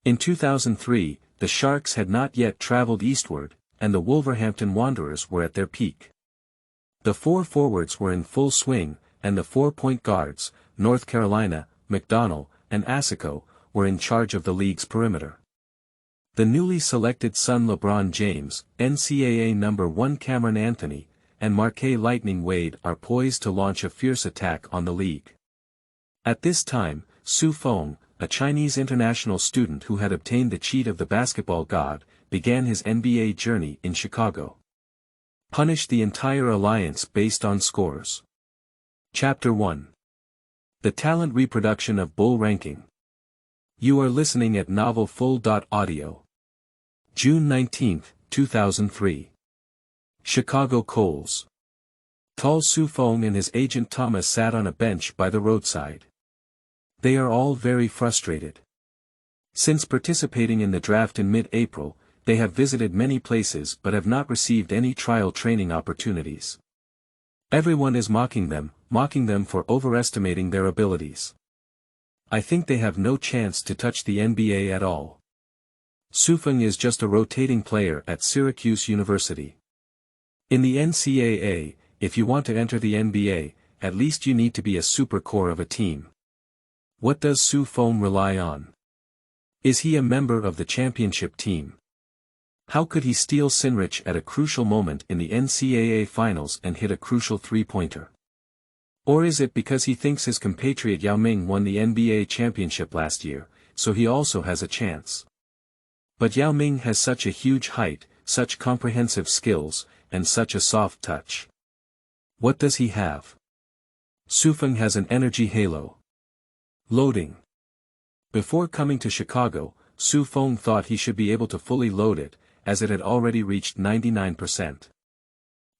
In 2003, the Sharks had not yet traveled eastward, and the Wolverhampton Wanderers were at their peak. The four forwards were in full swing, and the 4 point guards, North Carolina, McDonnell, and Asico, were in charge of the league's perimeter. The newly selected son LeBron James, NCAA number 1 Cameron Anthony, and Marquet Lightning Wade are poised to launch a fierce attack on the league. At this time, Feng, a Chinese international student who had obtained the cheat of the basketball god, began his NBA journey in Chicago. Punished the entire alliance based on scores. Chapter 1. The Talent Reproduction of Bull Ranking. You are listening at novelfull.audio. June 19, 2003. Chicago Coles. Tall Feng and his agent Thomas sat on a bench by the roadside. They are all very frustrated. Since participating in the draft in mid-April, they have visited many places but have not received any trial training opportunities. Everyone is mocking them for overestimating their abilities. I think they have no chance to touch the NBA at all. Feng is just a rotating player at Syracuse University. In the NCAA, if you want to enter the NBA, at least you need to be a supercore of a team. What does Feng rely on? Is he a member of the championship team? How could he steal Sinrich at a crucial moment in the NCAA finals and hit a crucial three-pointer? Or is it because he thinks his compatriot Yao Ming won the NBA championship last year, so he also has a chance? But Yao Ming has such a huge height, such comprehensive skills, and such a soft touch. What does he have? Feng has an energy halo. Loading. Before coming to Chicago, Feng thought he should be able to fully load it, as it had already reached 99%.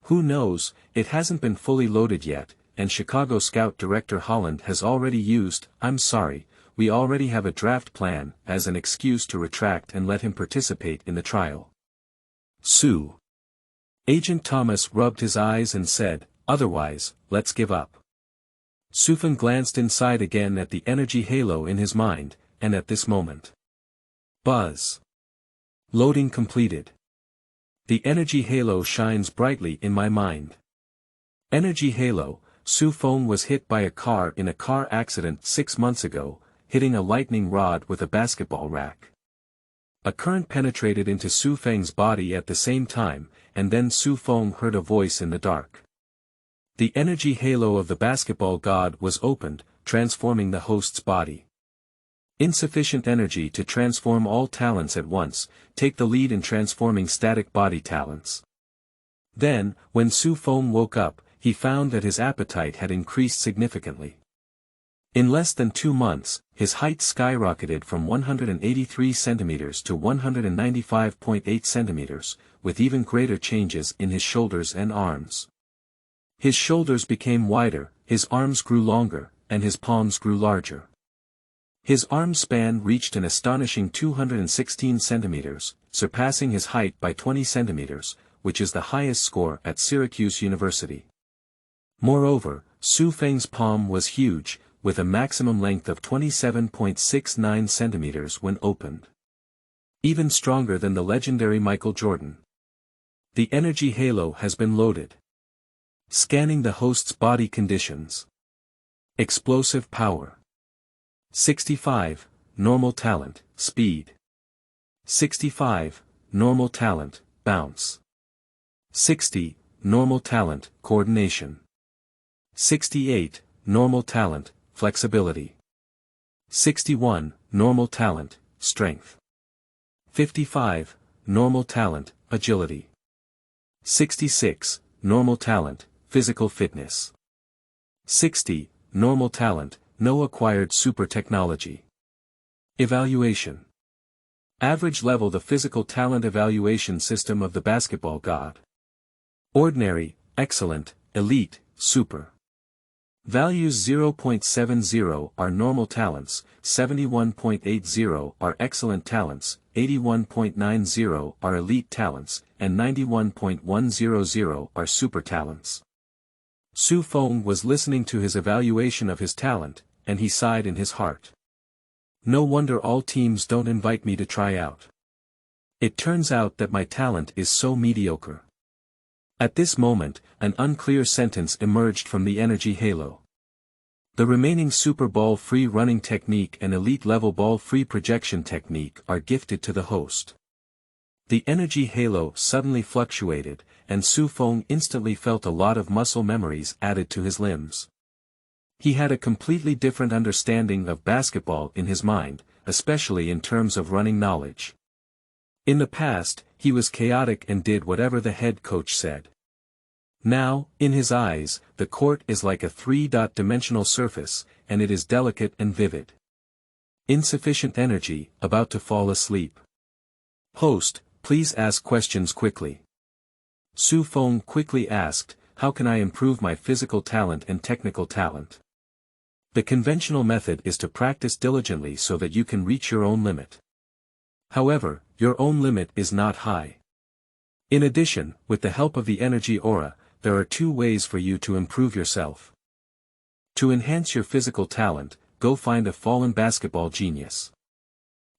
Who knows, it hasn't been fully loaded yet, and Chicago scout director Holland has already used, "I'm sorry, we already have a draft plan," as an excuse to retract and let him participate in the trial. Agent Thomas rubbed his eyes and said, "Otherwise, let's give up." Feng glanced inside again at the energy halo in his mind, and at this moment. Buzz. Loading completed. The energy halo shines brightly in my mind. Energy halo. Feng was hit by a car in a car accident 6 months ago, hitting a lightning rod with a basketball rack. A current penetrated into Feng's body at the same time, and then Feng heard a voice in the dark. The energy halo of the basketball god was opened, transforming the host's body. Insufficient energy to transform all talents at once, take the lead in transforming static body talents. Then, when Feng woke up, he found that his appetite had increased significantly. In less than 2 months, his height skyrocketed from 183 centimeters to 195.8 centimeters, with even greater changes in his shoulders and arms. His shoulders became wider, his arms grew longer, and his palms grew larger. His arm span reached an astonishing 216 centimeters, surpassing his height by 20 centimeters, which is the highest score at Syracuse University. Moreover, Feng's palm was huge, with a maximum length of 27.69 centimeters when opened. Even stronger than the legendary Michael Jordan. The energy halo has been loaded. Scanning the host's body conditions. Explosive power. 65, normal talent, speed. 65, normal talent, bounce. 60, normal talent, coordination. 68, normal talent, flexibility. 61, normal talent, strength. 55, normal talent, agility. 66, normal talent, physical fitness. 60, normal talent, no acquired super technology. Evaluation. Average level. The physical talent evaluation system of the basketball god. Ordinary, excellent, elite, super. Values 0.70 are normal talents, 71.80 are excellent talents, 81.90 are elite talents, and 91.100 are super talents. Feng was listening to his evaluation of his talent, and he sighed in his heart. No wonder all teams don't invite me to try out. It turns out that my talent is so mediocre. At this moment, an unclear sentence emerged from the energy halo. The remaining super ball-free running technique and elite-level ball-free projection technique are gifted to the host. The energy halo suddenly fluctuated, and Feng instantly felt a lot of muscle memories added to his limbs. He had a completely different understanding of basketball in his mind, especially in terms of running knowledge. In the past, he was chaotic and did whatever the head coach said. Now, in his eyes, the court is like a three-dimensional surface, and it is delicate and vivid. Insufficient energy, about to fall asleep. Host, please ask questions quickly. Feng quickly asked, how can I improve my physical talent and technical talent? The conventional method is to practice diligently so that you can reach your own limit. However, your own limit is not high. In addition, with the help of the energy aura, there are two ways for you to improve yourself. To enhance your physical talent, go find a fallen basketball genius.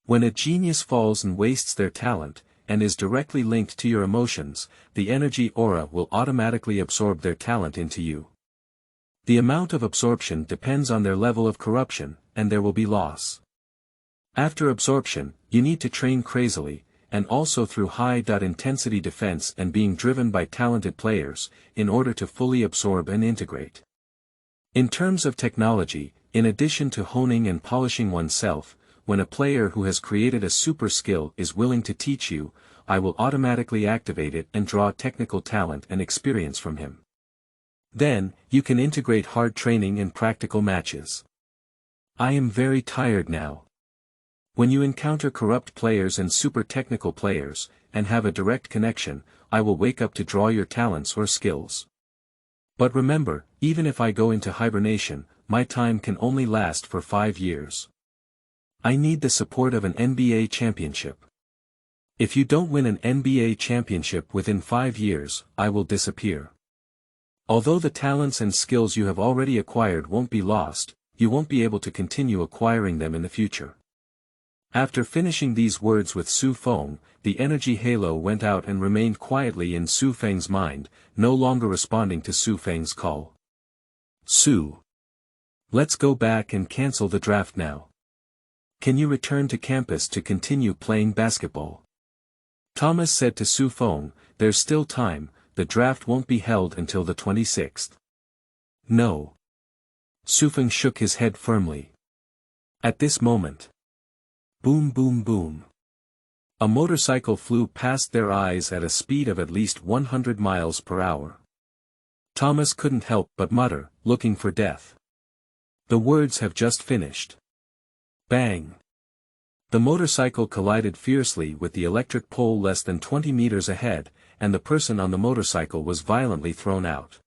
When a genius falls and wastes their talent, and is directly linked to your emotions, the energy aura will automatically absorb their talent into you. The amount of absorption depends on their level of corruption, and there will be loss. After absorption, you need to train crazily, and also through high-intensity defense and being driven by talented players, in order to fully absorb and integrate. In terms of technology, in addition to honing and polishing oneself, when a player who has created a super skill is willing to teach you, I will automatically activate it and draw technical talent and experience from him. Then, you can integrate hard training and practical matches. I am very tired now. When you encounter corrupt players and super technical players, and have a direct connection, I will wake up to draw your talents or skills. But remember, even if I go into hibernation, my time can only last for 5 years. I need the support of an NBA championship. If you don't win an NBA championship within 5 years, I will disappear. Although the talents and skills you have already acquired won't be lost, you won't be able to continue acquiring them in the future. After finishing these words with Feng, the energy halo went out and remained quietly in Feng's mind, no longer responding to Feng's call. Let's go back and cancel the draft now. Can you return to campus to continue playing basketball? Thomas said to Feng, there's still time, the draft won't be held until the 26th. No. Feng shook his head firmly. At this moment. Boom boom boom. A motorcycle flew past their eyes at a speed of at least 100 miles per hour. Thomas couldn't help but mutter, looking for death. The words have just finished. Bang. The motorcycle collided fiercely with the electric pole less than 20 meters ahead, and the person on the motorcycle was violently thrown out.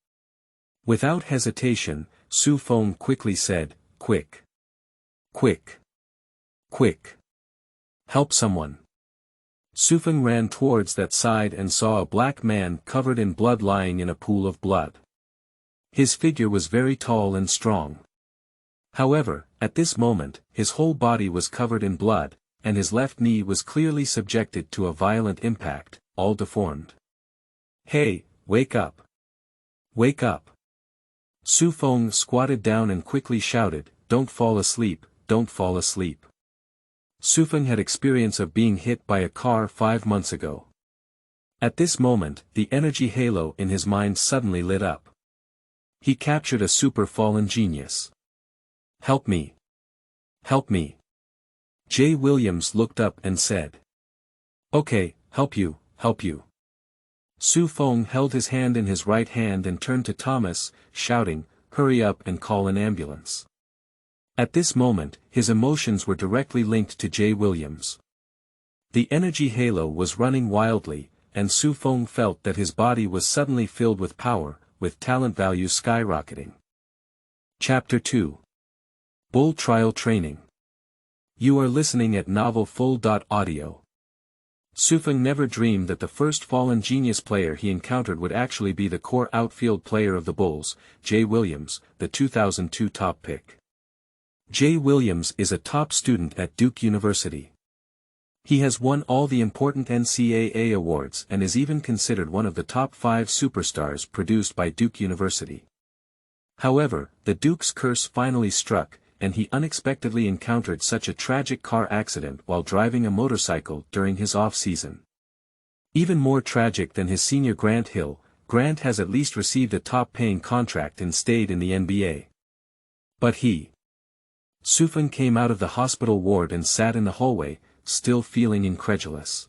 Without hesitation, Feng quickly said, quick. Quick. Quick. Help someone. Feng ran towards that side and saw a black man covered in blood lying in a pool of blood. His figure was very tall and strong. However, at this moment, his whole body was covered in blood, and his left knee was clearly subjected to a violent impact, all deformed. Hey, wake up! Wake up! Feng squatted down and quickly shouted, don't fall asleep, don't fall asleep. Feng had experience of being hit by a car 5 months ago. At this moment, the energy halo in his mind suddenly lit up. He captured a super fallen genius. Help me. Help me. Jay Williams looked up and said. Okay, help you, help you. Feng held his hand in his right hand and turned to Thomas, shouting, hurry up and call an ambulance. At this moment, his emotions were directly linked to Jay Williams. The energy halo was running wildly, and Feng felt that his body was suddenly filled with power, with talent value skyrocketing. Chapter 2. Bull Trial Training. You are listening at novelfull.audio. Feng never dreamed that the first fallen genius player he encountered would actually be the core outfield player of the Bulls, Jay Williams, the 2002 top pick. Jay Williams is a top student at Duke University. He has won all the important NCAA awards and is even considered one of the top 5 superstars produced by Duke University. However, the Duke's curse finally struck, and he unexpectedly encountered such a tragic car accident while driving a motorcycle during his off-season. Even more tragic than his senior Grant Hill, Grant has at least received a top-paying contract and stayed in the NBA. But Feng came out of the hospital ward and sat in the hallway, still feeling incredulous.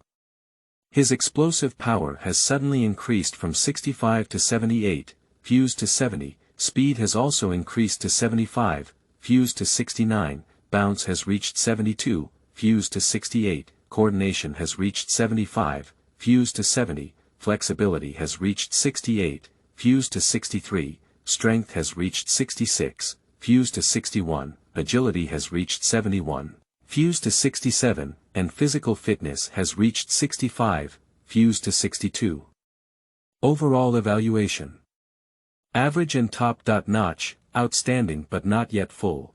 His explosive power has suddenly increased from 65 to 78, fused to 70, speed has also increased to 75, fused to 69, bounce has reached 72, fused to 68, coordination has reached 75, fused to 70, flexibility has reached 68, fused to 63, strength has reached 66, fused to 61, agility has reached 71, fused to 67, and physical fitness has reached 65, fused to 62. Overall evaluation: average and top-notch, outstanding but not yet full.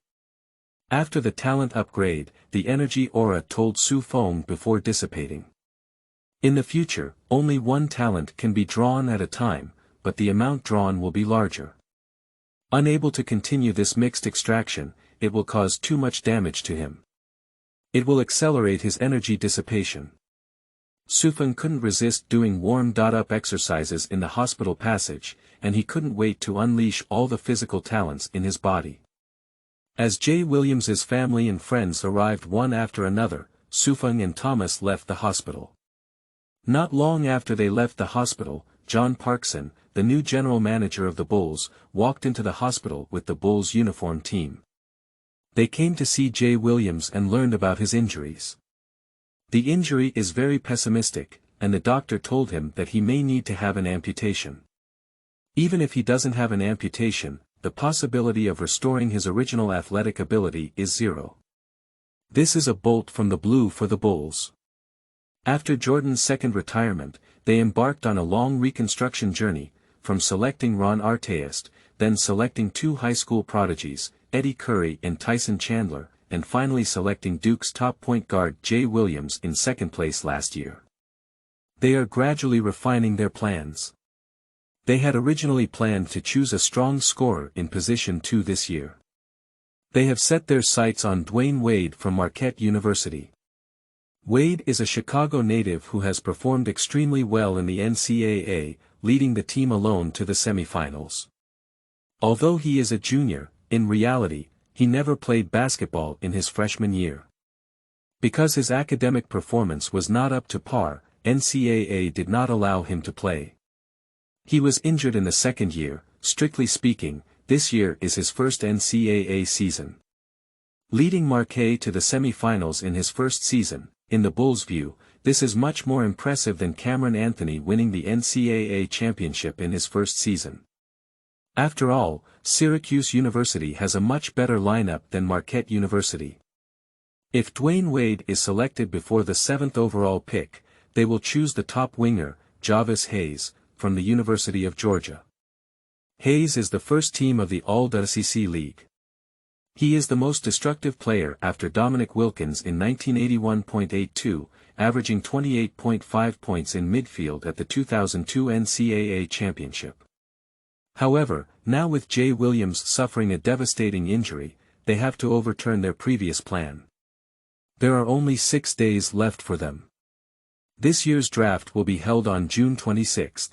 After the talent upgrade, the energy aura told Feng before dissipating. In the future, only one talent can be drawn at a time, but the amount drawn will be larger. Unable to continue this mixed extraction, it will cause too much damage to him. It will accelerate his energy dissipation. Feng couldn't resist doing warm-up exercises in the hospital passage, and he couldn't wait to unleash all the physical talents in his body. As Jay Williams's family and friends arrived one after another, Feng and Thomas left the hospital. Not long after they left the hospital, John Parkson, the new general manager of the Bulls, walked into the hospital with the Bulls' uniform team. They came to see Jay Williams and learned about his injuries. The injury is very pessimistic, and the doctor told him that he may need to have an amputation. Even if he doesn't have an amputation, the possibility of restoring his original athletic ability is zero. This is a bolt from the blue for the Bulls. After Jordan's second retirement, they embarked on a long reconstruction journey, from selecting Ron Artest, then selecting 2 high school prodigies, Eddie Curry and Tyson Chandler, and finally selecting Duke's top point guard Jay Williams in second place last year. They are gradually refining their plans. They had originally planned to choose a strong scorer in position 2 this year. They have set their sights on Dwayne Wade from Marquet University. Wade is a Chicago native who has performed extremely well in the NCAA, leading the team alone to the semifinals. Although he is a junior, in reality, he never played basketball in his freshman year. Because his academic performance was not up to par, NCAA did not allow him to play. He was injured in the second year. Strictly speaking, this year is his first NCAA season. Leading Marquet to the semifinals in his first season, in the Bulls' view, this is much more impressive than Cameron Anthony winning the NCAA championship in his first season. After all, Syracuse University has a much better lineup than Marquette University. If Dwayne Wade is selected before the 7th overall pick, they will choose the top winger, Jarvis Hayes, from the University of Georgia. Hayes is the first team of the All-SEC League. He is the most destructive player after Dominic Wilkins in 1981.82, averaging 28.5 points in midfield at the 2002 NCAA championship. However, now with Jay Williams suffering a devastating injury, they have to overturn their previous plan. There are only 6 days left for them. This year's draft will be held on June 26.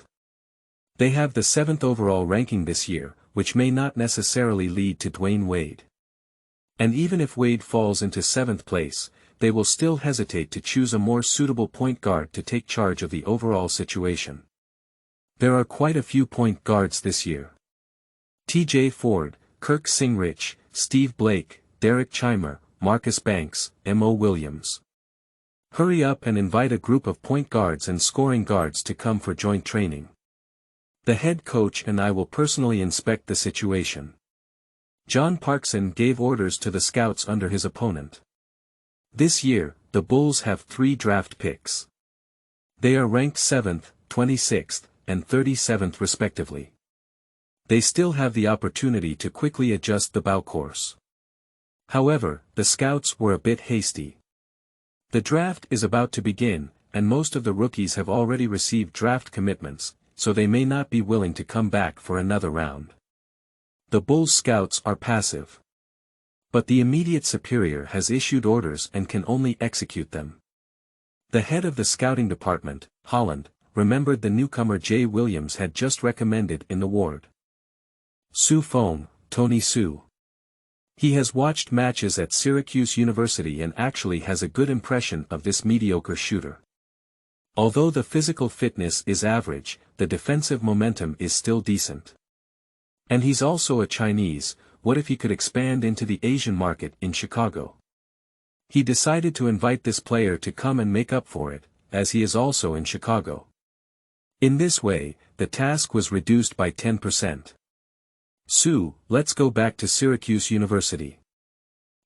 They have the 7th overall ranking this year, which may not necessarily lead to Dwayne Wade. And even if Wade falls into 7th place, they will still hesitate to choose a more suitable point guard to take charge of the overall situation. There are quite a few point guards this year. T.J. Ford, Kirk Singrich, Steve Blake, Derek Chimer, Marcus Banks, M.O. Williams. Hurry up and invite a group of point guards and scoring guards to come for joint training. The head coach and I will personally inspect the situation. John Parkson gave orders to the scouts under his opponent. This year, the Bulls have 3 draft picks. They are ranked 7th, 26th, and 37th respectively. They still have the opportunity to quickly adjust the bow course. However, the scouts were a bit hasty. The draft is about to begin, and most of the rookies have already received draft commitments, so they may not be willing to come back for another round. The Bulls scouts are passive. But the immediate superior has issued orders and can only execute them. The head of the scouting department, Holland, remembered the newcomer Jay Williams had just recommended in the ward. Feng, Tony Su. He has watched matches at Syracuse University and actually has a good impression of this mediocre shooter. Although the physical fitness is average, the defensive momentum is still decent. And he's also a Chinese. What if he could expand into the Asian market in Chicago? He decided to invite this player to come and make up for it, as he is also in Chicago. In this way, the task was reduced by 10%. Su, let's go back to Syracuse University.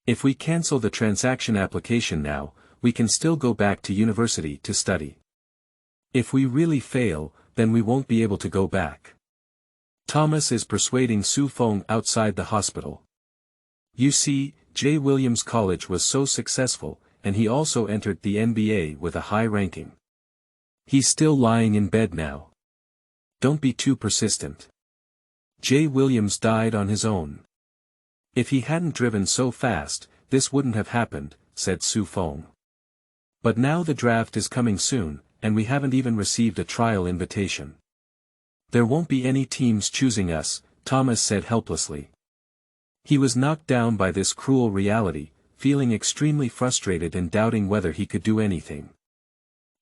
If we cancel the transaction application now, we can still go back to university to study. If we really fail, then we won't be able to go back. Thomas is persuading Feng outside the hospital. You see, Jay Williams College was so successful, and he also entered the NBA with a high ranking. He's still lying in bed now. Don't be too persistent. Jay Williams died on his own. If he hadn't driven so fast, this wouldn't have happened, said Feng. But now the draft is coming soon, and we haven't even received a trial invitation. There won't be any teams choosing us, Thomas said helplessly. He was knocked down by this cruel reality, feeling extremely frustrated and doubting whether he could do anything.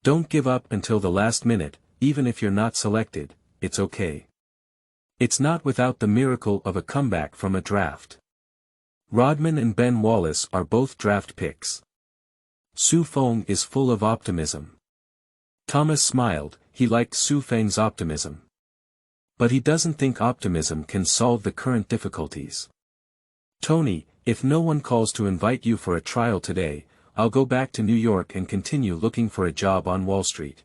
Don't give up until the last minute, even if you're not selected, it's okay. It's not without the miracle of a comeback from a draft. Rodman and Ben Wallace are both draft picks. Feng is full of optimism. Thomas smiled, he liked Feng's optimism. But he doesn't think optimism can solve the current difficulties. Tony, if no one calls to invite you for a trial today, I'll go back to New York and continue looking for a job on Wall Street.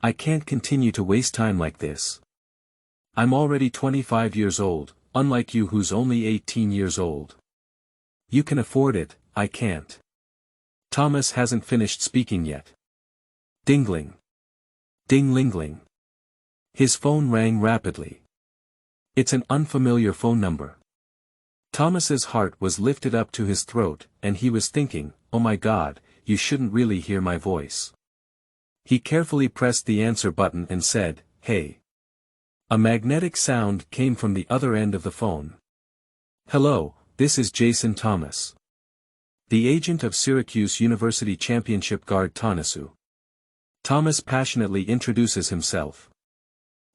I can't continue to waste time like this. I'm already 25 years old, unlike you who's only 18 years old. You can afford it, I can't. Thomas hasn't finished speaking yet. Dingling. Ding-lingling. His phone rang rapidly. It's an unfamiliar phone number. Thomas's heart was lifted up to his throat, and he was thinking, oh my God, you shouldn't really hear my voice. He carefully pressed the answer button and said, hey. A magnetic sound came from the other end of the phone. Hello, this is Jason Thomas. The agent of Syracuse University championship guard Tanasu. Thomas passionately introduces himself.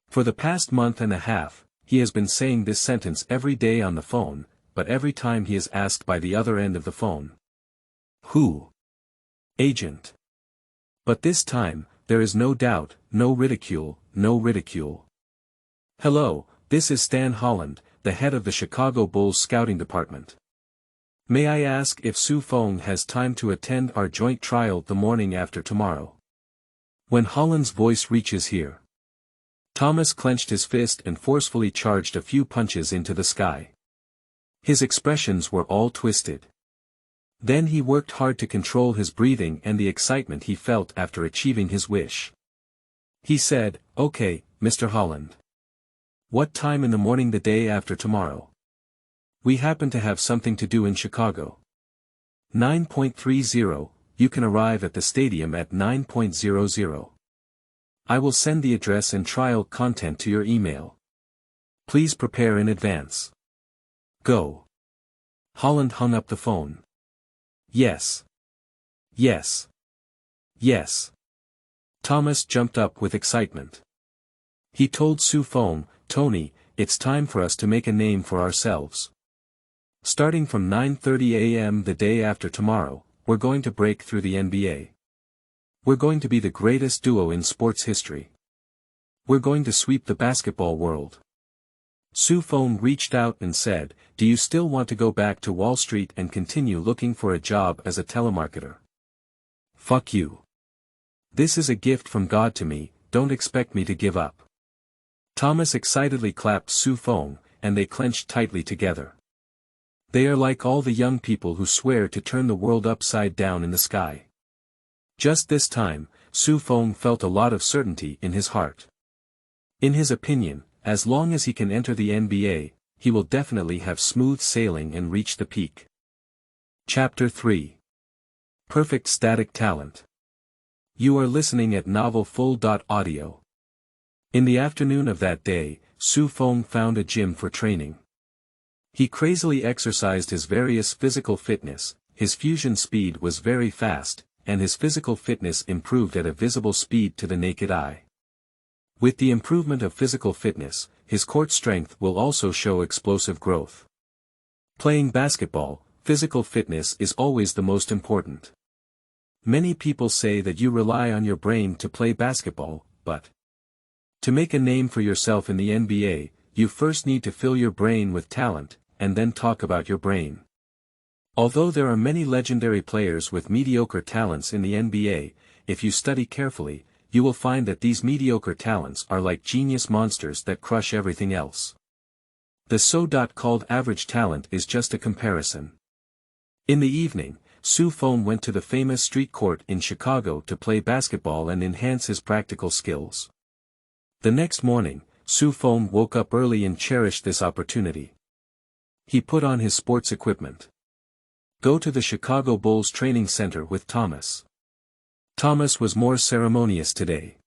For the past month and a half, he has been saying this sentence every day on the phone, but every time he is asked by the other end of the phone. Who? Agent. But this time, there is no doubt, no ridicule, no ridicule. Hello, this is Stan Holland, the head of the Chicago Bulls scouting department. May I ask if Feng has time to attend our joint trial the morning after tomorrow? When Holland's voice reaches here. Thomas clenched his fist and forcefully charged a few punches into the sky. His expressions were all twisted. Then he worked hard to control his breathing and the excitement he felt after achieving his wish. He said, okay, Mr. Holland. What time in the morning the day after tomorrow? We happen to have something to do in Chicago. 9:30, you can arrive at the stadium at 9:00. I will send the address and trial content to your email. Please prepare in advance. Go. Holland hung up the phone. Yes. Yes. Yes. Thomas jumped up with excitement. He told Feng, Tony, it's time for us to make a name for ourselves. Starting from 9:30 a.m. the day after tomorrow, we're going to break through the NBA. We're going to be the greatest duo in sports history. We're going to sweep the basketball world. Feng reached out and said, do you still want to go back to Wall Street and continue looking for a job as a telemarketer? Fuck you. This is a gift from God to me, don't expect me to give up. Thomas excitedly clapped Feng, and they clenched tightly together. They are like all the young people who swear to turn the world upside down in the sky. Just this time, Feng felt a lot of certainty in his heart. In his opinion, as long as he can enter the NBA, he will definitely have smooth sailing and reach the peak. Chapter 3. Perfect Static Talent. You are listening at Novel Full.audio. In the afternoon of that day, Feng found a gym for training. He crazily exercised his various physical fitness, his fusion speed was very fast, and his physical fitness improved at a visible speed to the naked eye. With the improvement of physical fitness, his court strength will also show explosive growth. Playing basketball, physical fitness is always the most important. Many people say that you rely on your brain to play basketball, but to make a name for yourself in the NBA, you first need to fill your brain with talent, and then talk about your brain. Although there are many legendary players with mediocre talents in the NBA, if you study carefully, you will find that these mediocre talents are like genius monsters that crush everything else. The so-called average talent is just a comparison. In the evening, Feng went to the famous street court in Chicago to play basketball and enhance his practical skills. The next morning, Feng woke up early and cherished this opportunity. He put on his sports equipment. Go to the Chicago Bulls training center with Thomas. Thomas was more ceremonious today.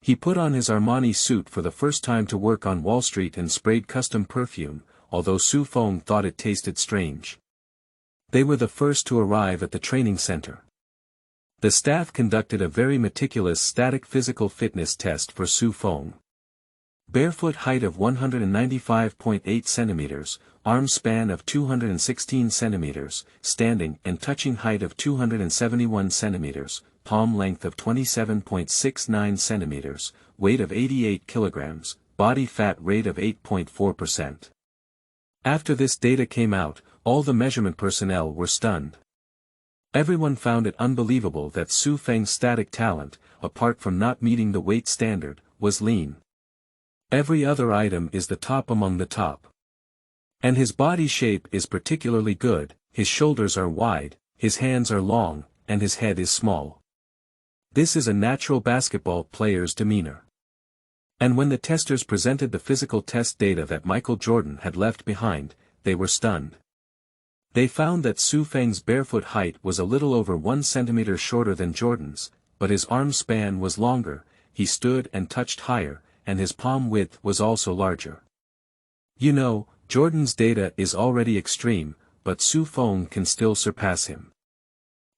He put on his Armani suit for the first time to work on Wall Street and sprayed custom perfume, although Feng thought it tasted strange. They were the first to arrive at the training center. The staff conducted a very meticulous static physical fitness test for Feng. Barefoot height of 195.8 centimeters, arm span of 216 centimeters, standing and touching height of 271 centimeters, palm length of 27.69 centimeters, weight of 88 kilograms, body fat rate of 8.4%. After this data came out, all the measurement personnel were stunned. Everyone found it unbelievable that Feng's static talent, apart from not meeting the weight standard, was lean. Every other item is the top among the top. And his body shape is particularly good, his shoulders are wide, his hands are long, and his head is small. This is a natural basketball player's demeanor. And when the testers presented the physical test data that Michael Jordan had left behind, they were stunned. They found that Feng's barefoot height was a little over 1 centimeter shorter than Jordan's, but his arm span was longer, he stood and touched higher, and his palm width was also larger. You know, Jordan's data is already extreme, but Feng can still surpass him.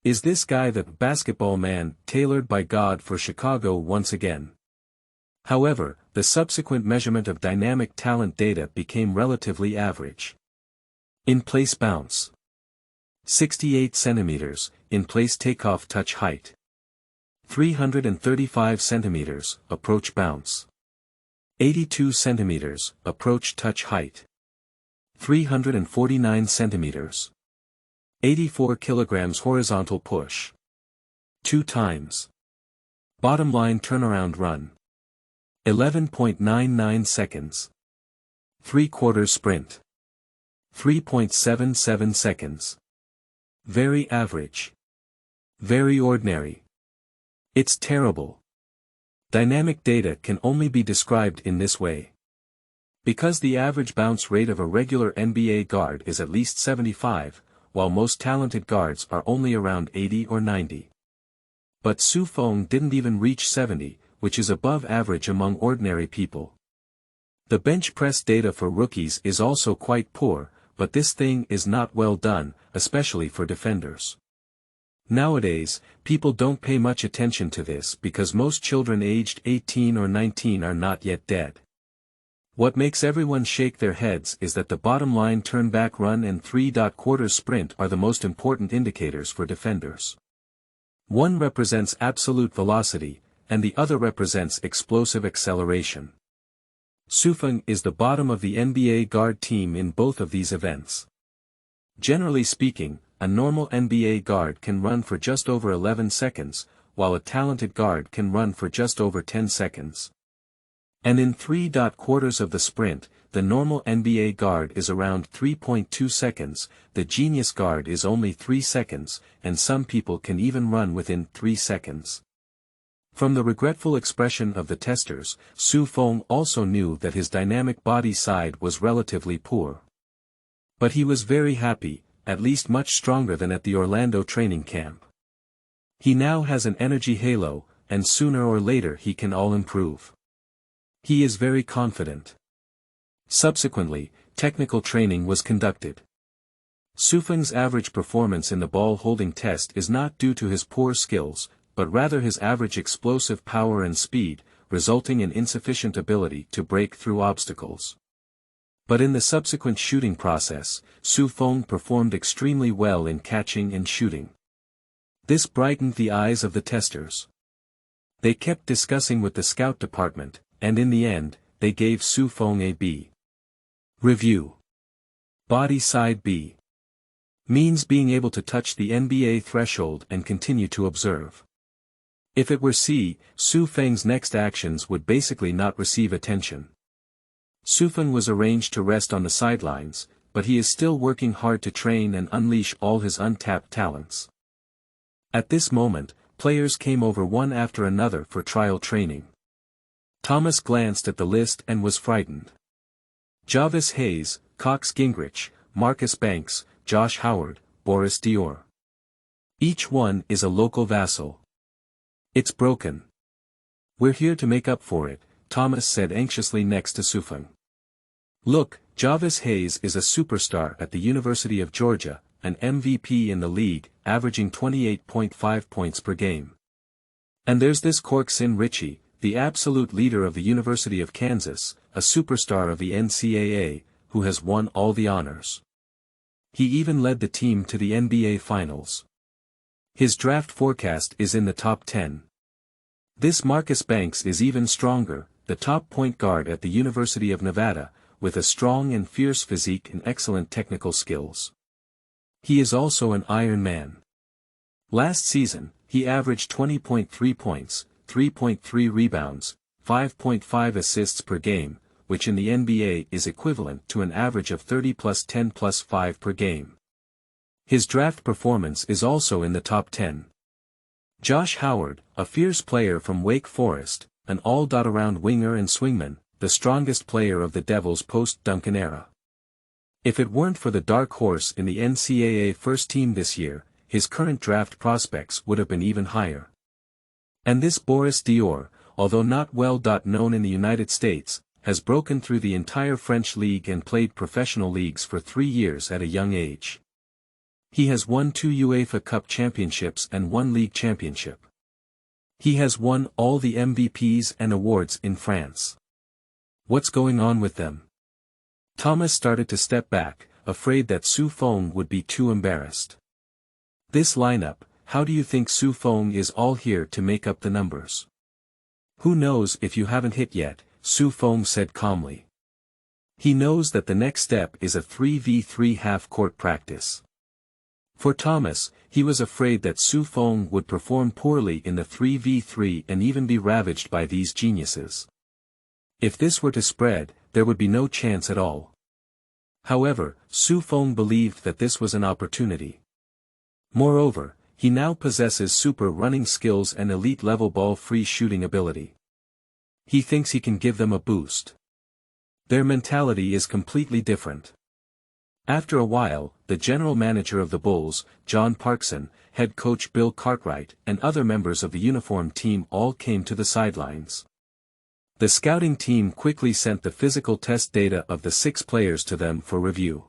Is this guy the basketball man tailored by God for Chicago once again? However, the subsequent measurement of dynamic talent data became relatively average. In-place bounce. 68 centimeters, in-place takeoff touch height. 335 centimeters, approach bounce. 82 centimeters, approach touch height. 349 centimeters. 84 kilograms horizontal push. 2 times. Bottom line turnaround run. 11.99 seconds. 3/4 sprint. 3.77 seconds. Very average. Very ordinary. It's terrible. Dynamic data can only be described in this way. Because the average bounce rate of a regular NBA guard is at least 75, while most talented guards are only around 80 or 90. But Feng didn't even reach 70, which is above average among ordinary people. The bench press data for rookies is also quite poor, but this thing is not well done, especially for defenders. Nowadays, people don't pay much attention to this because most children aged 18 or 19 are not yet dead. What makes everyone shake their heads is that the bottom line turn back run and 3/4 sprint are the most important indicators for defenders. One represents absolute velocity, and the other represents explosive acceleration. Feng is the bottom of the NBA guard team in both of these events. Generally speaking, a normal NBA guard can run for just over 11 seconds, while a talented guard can run for just over 10 seconds. And in 3/4 of the sprint, the normal NBA guard is around 3.2 seconds, the genius guard is only 3 seconds, and some people can even run within 3 seconds. From the regretful expression of the testers, Feng also knew that his dynamic body side was relatively poor. But he was very happy, at least much stronger than at the Orlando training camp. He now has an energy halo, and sooner or later he can all improve. He is very confident. Subsequently, technical training was conducted. Feng's average performance in the ball-holding test is not due to his poor skills, but rather his average explosive power and speed, resulting in insufficient ability to break through obstacles. But in the subsequent shooting process, Feng performed extremely well in catching and shooting. This brightened the eyes of the testers. They kept discussing with the scout department, and in the end, they gave Feng a B. Review. Body side B. Means being able to touch the NBA threshold and continue to observe. If it were C, Feng's next actions would basically not receive attention. Feng was arranged to rest on the sidelines, but he is still working hard to train and unleash all his untapped talents. At this moment, players came over one after another for trial training. Thomas glanced at the list and was frightened. Jarvis Hayes, Cox Gingrich, Marcus Banks, Josh Howard, Boris Dior. Each one is a local vassal. It's broken. We're here to make up for it, Thomas said anxiously next to Feng. Look, Jarvis Hayes is a superstar at the University of Georgia, an MVP in the league, averaging 28.5 points per game. And there's this Corksin Ritchie, the absolute leader of the University of Kansas, a superstar of the NCAA, who has won all the honors. He even led the team to the NBA Finals. His draft forecast is in the top 10. This Marcus Banks is even stronger, the top point guard at the University of Nevada, with a strong and fierce physique and excellent technical skills. He is also an Iron Man. Last season, he averaged 20.3 points, 3.3 rebounds, 5.5 assists per game, which in the NBA is equivalent to an average of 30 plus 10 plus 5 per game. His draft performance is also in the top 10. Josh Howard, a fierce player from Wake Forest, an all-around winger and swingman, the strongest player of the Devils post-Duncan era. If it weren't for the dark horse in the NCAA first team this year, his current draft prospects would have been even higher. And this Boris Dior, although not well known in the United States, has broken through the entire French league and played professional leagues for 3 years at a young age. He has won 2 UEFA Cup championships and 1 league championship. He has won all the MVPs and awards in France. What's going on with them? Thomas started to step back, afraid that Feng would be too embarrassed. This lineup, how do you think Feng is all here to make up the numbers? Who knows if you haven't hit yet, Feng said calmly. He knows that the next step is a 3v3 half-court practice. For Thomas, he was afraid that Feng would perform poorly in the 3v3 and even be ravaged by these geniuses. If this were to spread, there would be no chance at all. However, Feng believed that this was an opportunity. Moreover, he now possesses super running skills and elite-level ball-free shooting ability. He thinks he can give them a boost. Their mentality is completely different. After a while, the general manager of the Bulls, John Parkson, head coach Bill Cartwright, and other members of the uniform team all came to the sidelines. The scouting team quickly sent the physical test data of the 6 players to them for review.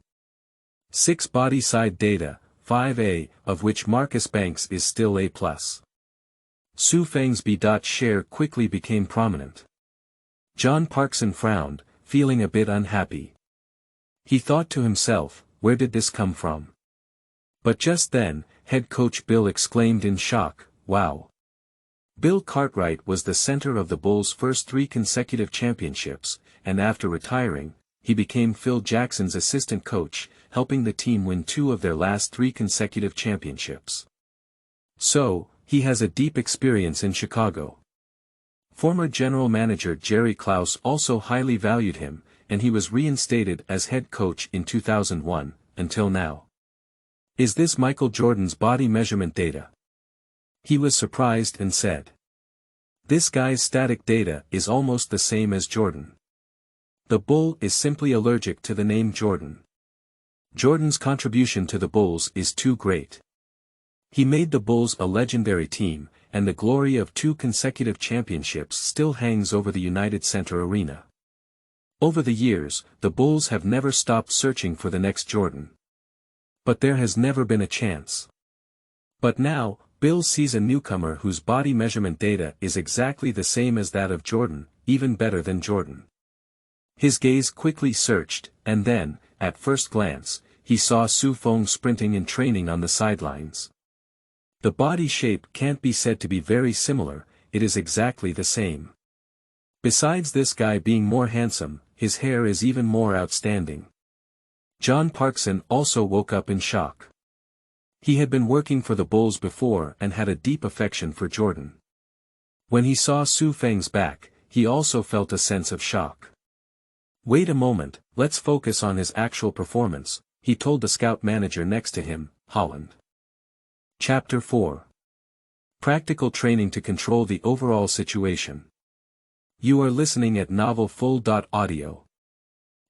6 body side data, 5A, of which Marcus Banks is still A+. Feng's B. share quickly became prominent. John Parkson frowned, feeling a bit unhappy. He thought to himself, where did this come from? But just then, head coach Bill exclaimed in shock, wow. Bill Cartwright was the center of the Bulls' first 3 consecutive championships, and after retiring, he became Phil Jackson's assistant coach, helping the team win 2 of their last 3 consecutive championships. So, he has a deep experience in Chicago. Former general manager Jerry Klaus also highly valued him, and he was reinstated as head coach in 2001, until now. Is this Michael Jordan's body measurement data? He was surprised and said. This guy's static data is almost the same as Jordan. The Bull is simply allergic to the name Jordan. Jordan's contribution to the Bulls is too great. He made the Bulls a legendary team, and the glory of 2 consecutive championships still hangs over the United Center Arena. Over the years, the Bulls have never stopped searching for the next Jordan. But there has never been a chance. But now, Bill sees a newcomer whose body measurement data is exactly the same as that of Jordan, even better than Jordan. His gaze quickly searched, and then, at first glance, he saw Feng sprinting in training on the sidelines. The body shape can't be said to be very similar, it is exactly the same. Besides this guy being more handsome, his hair is even more outstanding. John Parkson also woke up in shock. He had been working for the Bulls before and had a deep affection for Jordan. When he saw Feng's back, he also felt a sense of shock. Wait a moment, let's focus on his actual performance, he told the scout manager next to him, Holland. Chapter 4. Practical training to control the overall situation. You are listening at Novel Full.audio.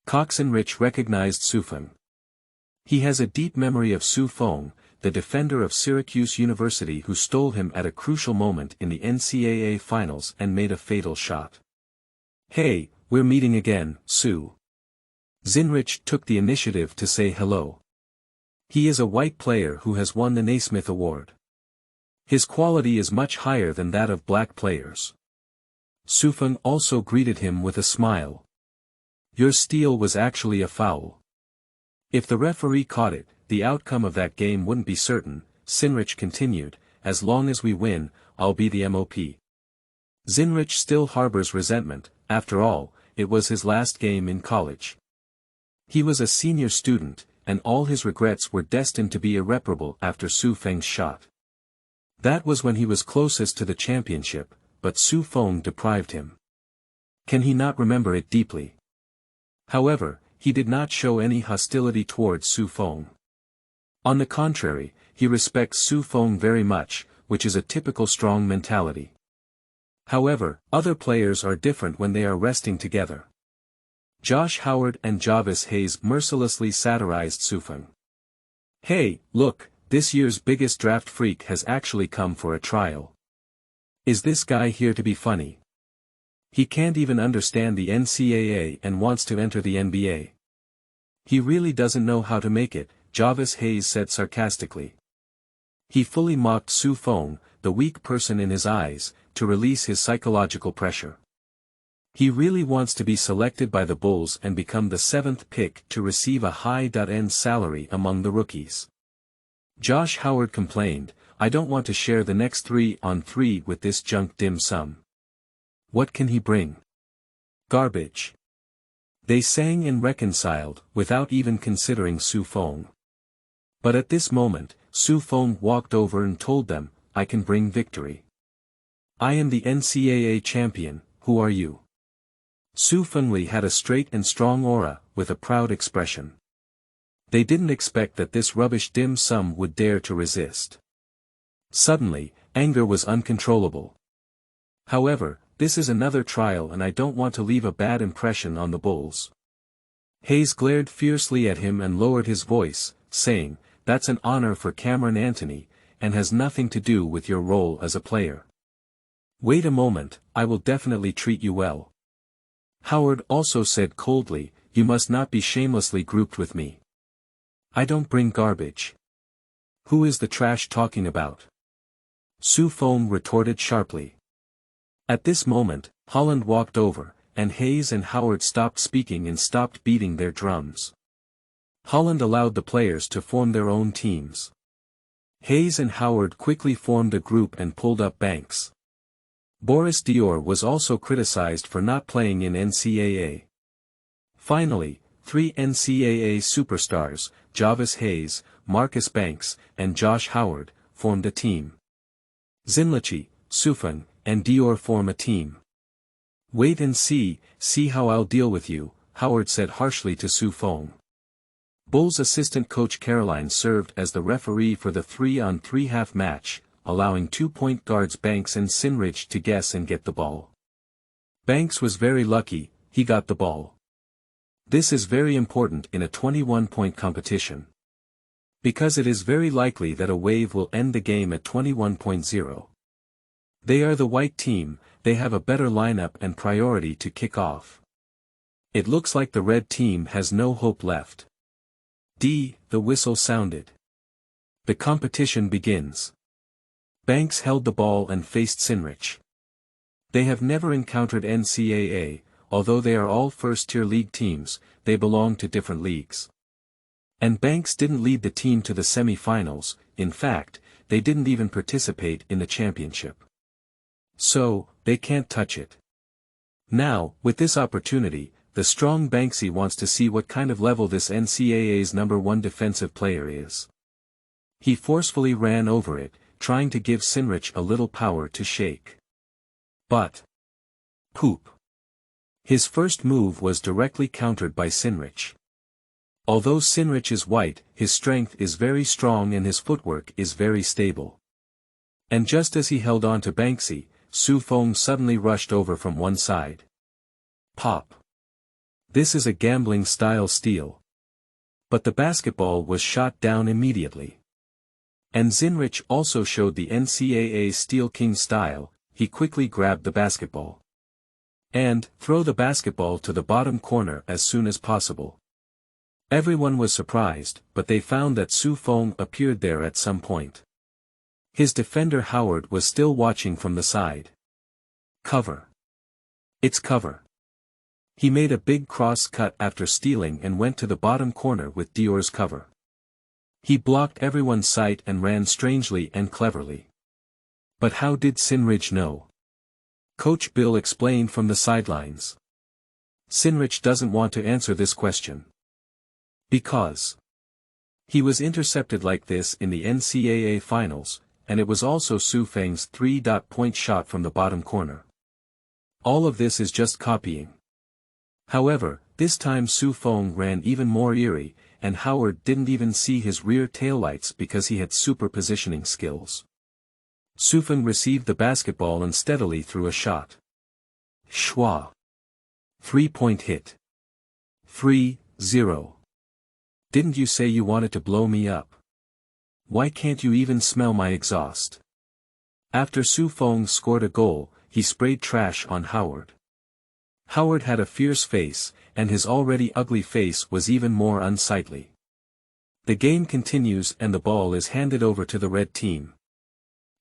Coxswain Rich recognized Feng. He has a deep memory of Feng, the defender of Syracuse University who stole him at a crucial moment in the NCAA finals and made a fatal shot. Hey, we're meeting again, Sue. Zinrich took the initiative to say hello. He is a white player who has won the Naismith Award. His quality is much higher than that of black players. Feng also greeted him with a smile. Your steal was actually a foul. If the referee caught it, the outcome of that game wouldn't be certain, Zinrich continued, as long as we win, I'll be the MOP. Zinrich still harbors resentment, after all, it was his last game in college. He was a senior student, and all his regrets were destined to be irreparable after Feng's shot. That was when he was closest to the championship, but Feng deprived him. Can he not remember it deeply? However, he did not show any hostility towards Feng. On the contrary, he respects Feng very much, which is a typical strong mentality. However, other players are different when they are resting together. Josh Howard and Jarvis Hayes mercilessly satirized Feng. Hey, look, this year's biggest draft freak has actually come for a trial. Is this guy here to be funny? He can't even understand the NCAA and wants to enter the NBA. He really doesn't know how to make it, Jarvis Hayes said sarcastically. He fully mocked Feng, the weak person in his eyes, to release his psychological pressure. He really wants to be selected by the Bulls and become the 7th pick to receive a high-end salary among the rookies. Josh Howard complained, I don't want to share the next 3-on-3 with this junk dim sum. What can he bring? Garbage. They sang and reconciled, without even considering Feng. But at this moment, Feng walked over and told them, I can bring victory. I am the NCAA champion, who are you? Feng had a straight and strong aura, with a proud expression. They didn't expect that this rubbish dim sum would dare to resist. Suddenly, anger was uncontrollable. However, this is another trial and I don't want to leave a bad impression on the Bulls. Hayes glared fiercely at him and lowered his voice, saying, that's an honor for Cameron Anthony, and has nothing to do with your role as a player. Wait a moment, I will definitely treat you well. Howard also said coldly, you must not be shamelessly grouped with me. I don't bring garbage. Who is the trash talking about? Feng retorted sharply. At this moment, Holland walked over, and Hayes and Howard stopped speaking and stopped beating their drums. Holland allowed the players to form their own teams. Hayes and Howard quickly formed a group and pulled up banks. Boris Dior was also criticized for not playing in NCAA. Finally, 3 NCAA superstars, Jarvis Hayes, Marcus Banks, and Josh Howard, formed a team. Zinlichi, Feng, and Dior form a team. Wait and see how I'll deal with you, Howard said harshly to Su Feng. Bulls assistant coach Caroline served as the referee for the 3-on-3 half match, allowing 2-point guards Banks and Sinrich to guess and get the ball. Banks was very lucky, he got the ball. This is very important in a 21-point competition. Because it is very likely that a wave will end the game at 21.0. They are the white team, they have a better lineup and priority to kick off. It looks like the red team has no hope left. The whistle sounded. The competition begins. Banks held the ball and faced Sinrich. They have never encountered NCAA, although they are all first-tier league teams, they belong to different leagues. And Banks didn't lead the team to the semi-finals, in fact, they didn't even participate in the championship. So, they can't touch it. Now, with this opportunity, the strong Banksy wants to see what kind of level this NCAA's #1 defensive player is. He forcefully ran over it, trying to give Sinrich a little power to shake. But poop. His first move was directly countered by Sinrich. Although Sinrich is white, his strength is very strong and his footwork is very stable. And just as he held on to Banksy, Su Feng suddenly rushed over from one side. Pop. This is a gambling-style steal. But the basketball was shot down immediately. And Sinrich also showed the NCAA Steel King style, he quickly grabbed the basketball. And, throw the basketball to the bottom corner as soon as possible. Everyone was surprised, but they found that Su Feng appeared there at some point. His defender Howard was still watching from the side. Cover. It's cover. He made a big cross cut after stealing and went to the bottom corner with Dior's cover. He blocked everyone's sight and ran strangely and cleverly. But how did Sinrich know? Coach Bill explained from the sidelines. Sinrich doesn't want to answer this question. Because he was intercepted like this in the NCAA finals, and it was also Su Feng's 3-point shot from the bottom corner. All of this is just copying. However, this time Su Feng ran even more eerie, and Howard didn't even see his rear taillights because he had super positioning skills. Su Feng received the basketball and steadily threw a shot. Schwa. 3-point hit. 3-0. Didn't you say you wanted to blow me up? Why can't you even smell my exhaust? After Su Feng scored a goal, he sprayed trash on Howard. Howard had a fierce face, and his already ugly face was even more unsightly. The game continues and the ball is handed over to the red team.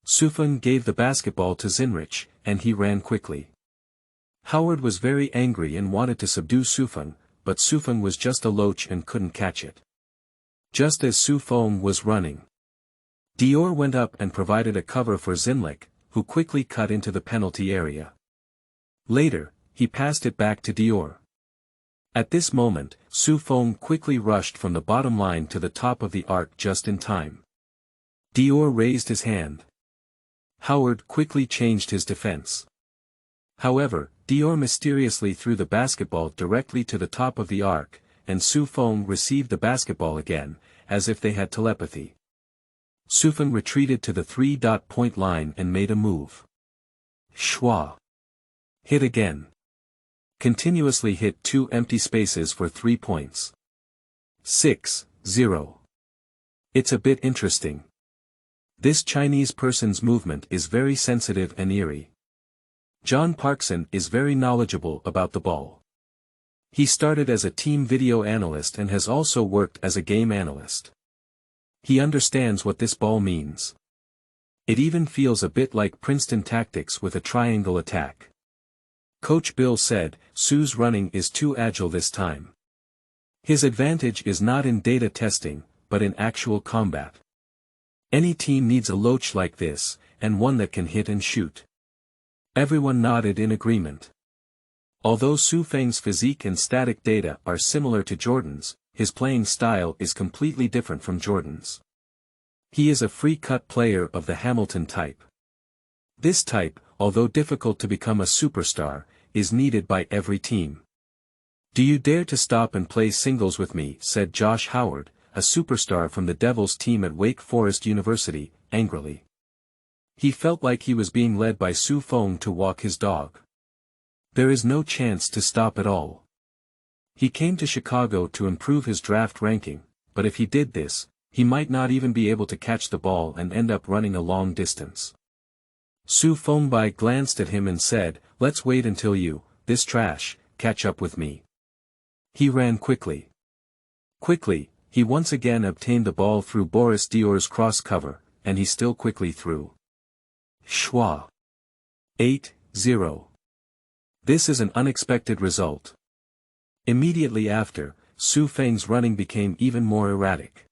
Su Feng gave the basketball to Sinrich, and he ran quickly. Howard was very angry and wanted to subdue Su Feng, but Su Feng was just a loach and couldn't catch it. Just as Su Feng was running, Dior went up and provided a cover for Zinlich, who quickly cut into the penalty area. Later, he passed it back to Dior. At this moment, Su Feng quickly rushed from the bottom line to the top of the arc just in time. Dior raised his hand. Howard quickly changed his defense. However, Dior mysteriously threw the basketball directly to the top of the arc, and Su Feng received the basketball again, as if they had telepathy. Su Feng retreated to the 3-point line and made a move. Schwa. Hit again. Continuously hit 2 empty spaces for 3 points. 6-0. It's a bit interesting. This Chinese person's movement is very sensitive and eerie. John Parkson is very knowledgeable about the ball. He started as a team video analyst and has also worked as a game analyst. He understands what this ball means. It even feels a bit like Princeton tactics with a triangle attack. Coach Bill said, Su's running is too agile this time. His advantage is not in data testing, but in actual combat. Any team needs a loach like this, and one that can hit and shoot. Everyone nodded in agreement. Although Su Feng's physique and static data are similar to Jordan's, his playing style is completely different from Jordan's. He is a free-cut player of the Hamilton type. This type, although difficult to become a superstar, is needed by every team. "Do you dare to stop and play singles with me?" said Josh Howard, a superstar from the Devils team at Wake Forest University, angrily. He felt like he was being led by Feng to walk his dog. There is no chance to stop at all. He came to Chicago to improve his draft ranking, but if he did this, he might not even be able to catch the ball and end up running a long distance. Feng glanced at him and said, "Let's wait until you, this trash, catch up with me." He ran quickly. Quickly, he once again obtained the ball through Boris Diaw's cross cover, and he still quickly threw. Schwa. 8-0. This is an unexpected result. Immediately after, Feng's running became even more erratic.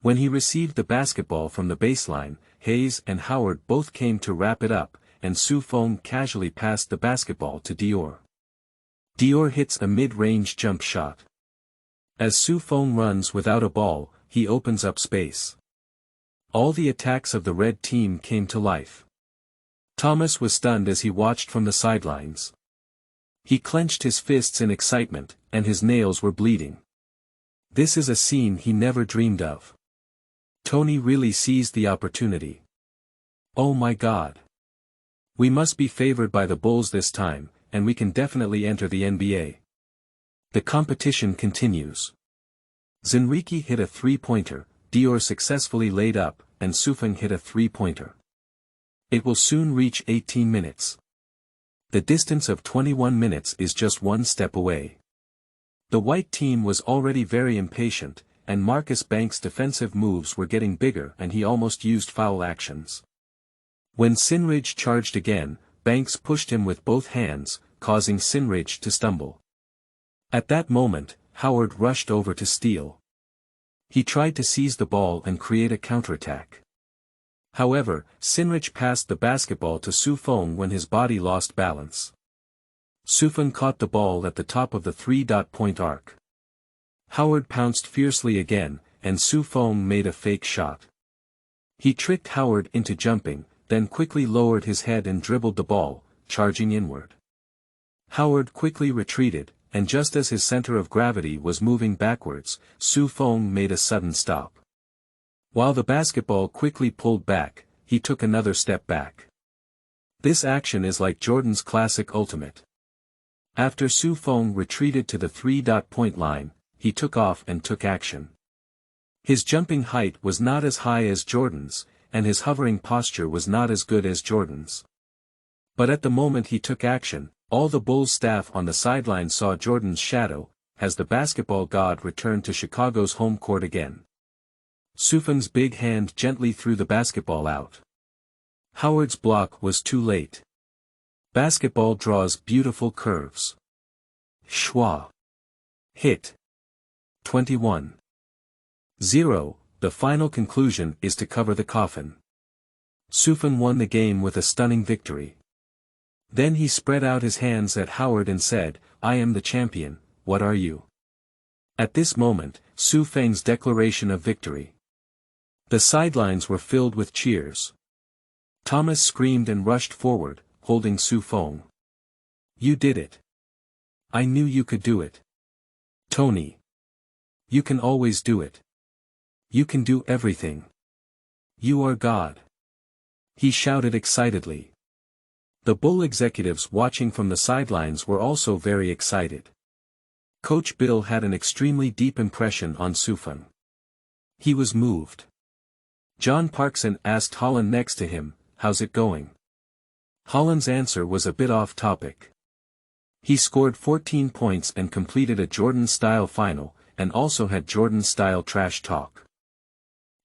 When he received the basketball from the baseline, Hayes and Howard both came to wrap it up, and Feng casually passed the basketball to Diaw. Diaw hits a mid-range jump shot. As Feng runs without a ball, he opens up space. All the attacks of the red team came to life. Thomas was stunned as he watched from the sidelines. He clenched his fists in excitement, and his nails were bleeding. This is a scene he never dreamed of. Tony really seized the opportunity. "Oh my God. We must be favored by the Bulls this time, and we can definitely enter the NBA." The competition continues. Zenriki hit a three-pointer, Diaw successfully laid up, and Feng hit a three-pointer. It will soon reach 18 minutes. The distance of 21 minutes is just one step away. The white team was already very impatient, and Marcus Banks' defensive moves were getting bigger and he almost used foul actions. When Sinridge charged again, Banks pushed him with both hands, causing Sinridge to stumble. At that moment, Howard rushed over to steal. He tried to seize the ball and create a counterattack. However, Sinridge passed the basketball to Feng when his body lost balance. Feng caught the ball at the top of the three-point arc. Howard pounced fiercely again, and Feng made a fake shot. He tricked Howard into jumping, then quickly lowered his head and dribbled the ball, charging inward. Howard quickly retreated, and just as his center of gravity was moving backwards, Feng made a sudden stop. While the basketball quickly pulled back, he took another step back. This action is like Jordan's classic ultimate. After Feng retreated to the three-point line, he took off and took action. His jumping height was not as high as Jordan's, and his hovering posture was not as good as Jordan's. But at the moment he took action, all the Bulls staff on the sideline saw Jordan's shadow, as the basketball god returned to Chicago's home court again. Feng's big hand gently threw the basketball out. Howard's block was too late. Basketball draws beautiful curves. Schwa. Hit. 21-0. The final conclusion is to cover the coffin. Feng won the game with a stunning victory. Then he spread out his hands at Howard and said, "I am the champion, what are you?" At this moment, Feng's declaration of victory. The sidelines were filled with cheers. Thomas screamed and rushed forward, holding Feng. "You did it. I knew you could do it. Tony. You can always do it. You can do everything. You are God." He shouted excitedly. The Bull executives watching from the sidelines were also very excited. Coach Bill had an extremely deep impression on Feng. He was moved. John Parkson asked Holland next to him, "How's it going?" Holland's answer was a bit off topic. He scored 14 points and completed a Jordan-style final, and also had Jordan-style trash talk.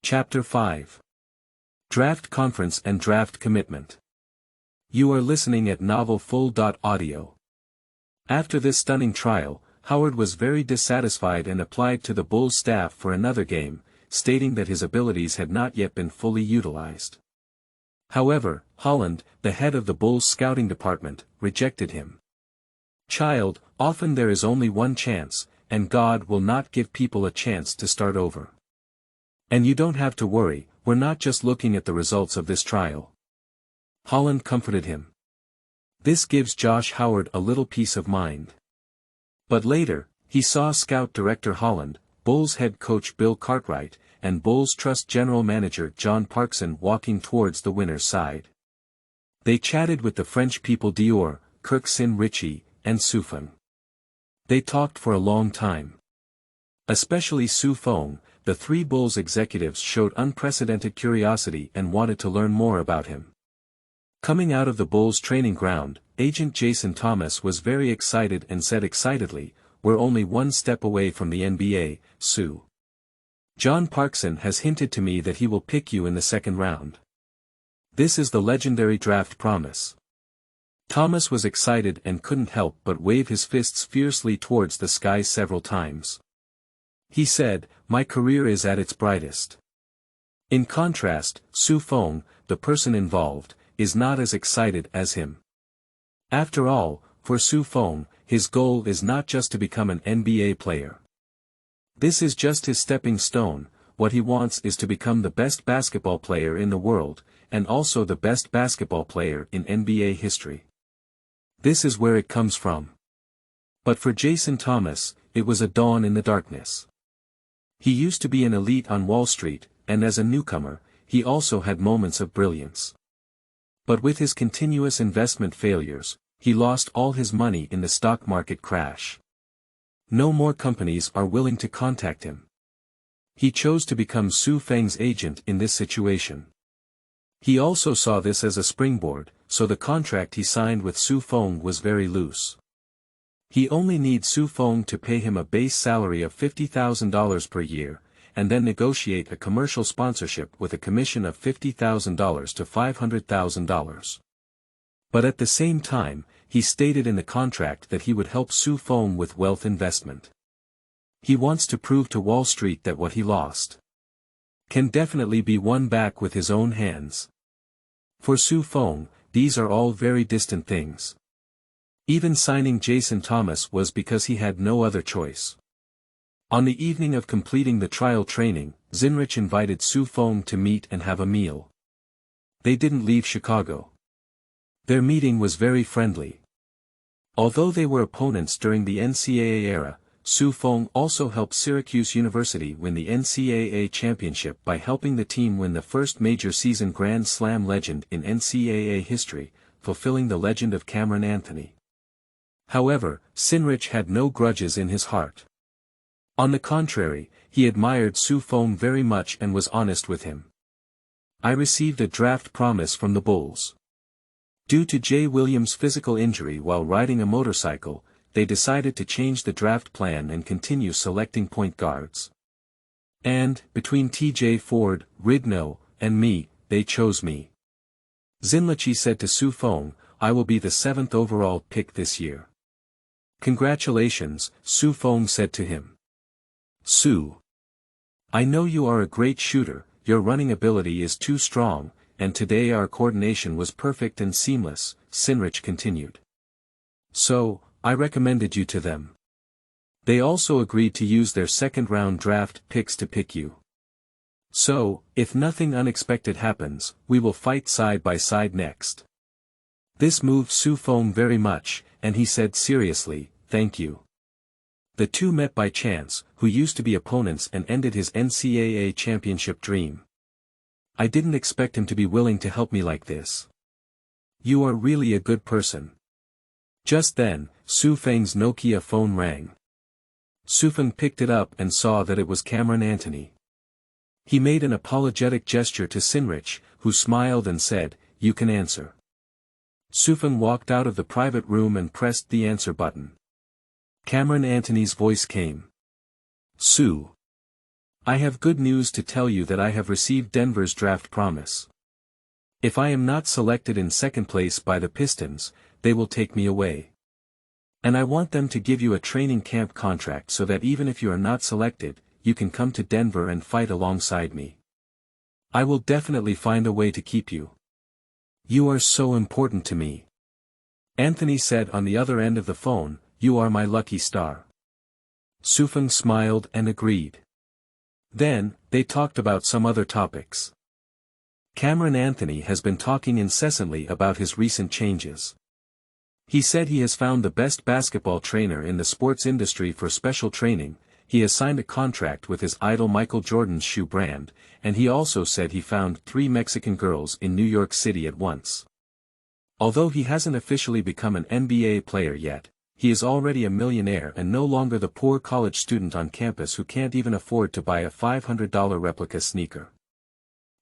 Chapter 5. Draft Conference and Draft Commitment. You are listening at novelfull.audio. After this stunning trial, Howard was very dissatisfied and applied to the Bulls staff for another game, stating that his abilities had not yet been fully utilized. However, Holland, the head of the Bulls scouting department, rejected him. "Child, often there is only one chance, and God will not give people a chance to start over. And you don't have to worry, we're not just looking at the results of this trial." Holland comforted him. This gives Josh Howard a little peace of mind. But later, he saw Scout Director Holland, Bulls head coach Bill Cartwright, and Bulls Trust General Manager John Parkson walking towards the winner's side. They chatted with the French people Dior, Kirk Sin Ritchie, and Su Feng. They talked for a long time. Especially Su Feng, the three Bulls executives showed unprecedented curiosity and wanted to learn more about him. Coming out of the Bulls training ground, agent Jason Thomas was very excited and said excitedly, "We're only one step away from the NBA, Su. John Parkson has hinted to me that he will pick you in the second round. This is the legendary draft promise." Thomas was excited and couldn't help but wave his fists fiercely towards the sky several times. He said, "My career is at its brightest." In contrast, Su Feng, the person involved, is not as excited as him. After all, for Su Feng, his goal is not just to become an NBA player. This is just his stepping stone. What he wants is to become the best basketball player in the world, and also the best basketball player in NBA history. This is where it comes from. But for Jason Thomas, it was a dawn in the darkness. He used to be an elite on Wall Street, and as a newcomer, he also had moments of brilliance. But with his continuous investment failures, he lost all his money in the stock market crash. No more companies are willing to contact him. He chose to become Su Feng's agent in this situation. He also saw this as a springboard, so the contract he signed with Su Feng was very loose. He only needs Su Feng to pay him a base salary of $50,000 per year, and then negotiate a commercial sponsorship with a commission of $50,000 to $500,000. But at the same time, he stated in the contract that he would help Su Feng with wealth investment. He wants to prove to Wall Street that what he lost can definitely be won back with his own hands. For Su Feng, these are all very distant things. Even signing Jason Thomas was because he had no other choice. On the evening of completing the trial training, Zinrich invited Su Feng to meet and have a meal. They didn't leave Chicago. Their meeting was very friendly. Although they were opponents during the NCAA era, Su Feng also helped Syracuse University win the NCAA championship by helping the team win the first major season Grand Slam legend in NCAA history, fulfilling the legend of Cameron Anthony. However, Zinrich had no grudges in his heart. On the contrary, he admired Su Feng very much and was honest with him. "I received a draft promise from the Bulls. Due to Jay Williams' physical injury while riding a motorcycle, they decided to change the draft plan and continue selecting point guards. And, between TJ Ford, Rigno, and me, they chose me." Zinrich said to Su Feng, "I will be the 7th overall pick this year." "Congratulations," Su Feng said to him. "Su, I know you are a great shooter, your running ability is too strong, and today our coordination was perfect and seamless," Zinrich continued. "So, I recommended you to them. They also agreed to use their second-round draft picks to pick you. So, if nothing unexpected happens, we will fight side by side next." This moved Su Feng very much, and he said seriously, "Thank you." The two met by chance, who used to be opponents, and ended his NCAA championship dream. "I didn't expect him to be willing to help me like this. You are really a good person." Just then, Su Feng's Nokia phone rang. Su Feng picked it up and saw that it was Cameron Anthony. He made an apologetic gesture to Zinrich, who smiled and said, "You can answer." Su Feng walked out of the private room and pressed the answer button. Cameron Anthony's voice came. "Su, I have good news to tell you that I have received Denver's draft promise. If I am not selected in second place by the Pistons, they will take me away. And I want them to give you a training camp contract so that even if you are not selected, you can come to Denver and fight alongside me. I will definitely find a way to keep you. You are so important to me." Anthony said on the other end of the phone, "You are my lucky star." Su Feng smiled and agreed. Then, they talked about some other topics. Cameron Anthony has been talking incessantly about his recent changes. He said he has found the best basketball trainer in the sports industry for special training. He has signed a contract with his idol Michael Jordan's shoe brand, and he also said he found 3 Mexican girls in New York City at once. Although he hasn't officially become an NBA player yet, he is already a millionaire and no longer the poor college student on campus who can't even afford to buy a $500 replica sneaker.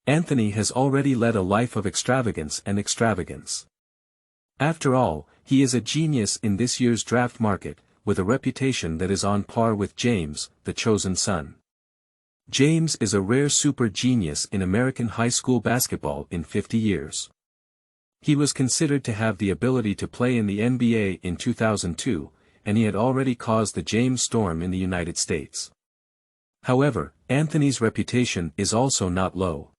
Anthony has already led a life of extravagance and extravagance. After all, he is a genius in this year's draft market, with a reputation that is on par with James, the chosen son. James is a rare super genius in American high school basketball in 50 years. He was considered to have the ability to play in the NBA in 2002, and he had already caused the James storm in the United States. However, Anthony's reputation is also not low.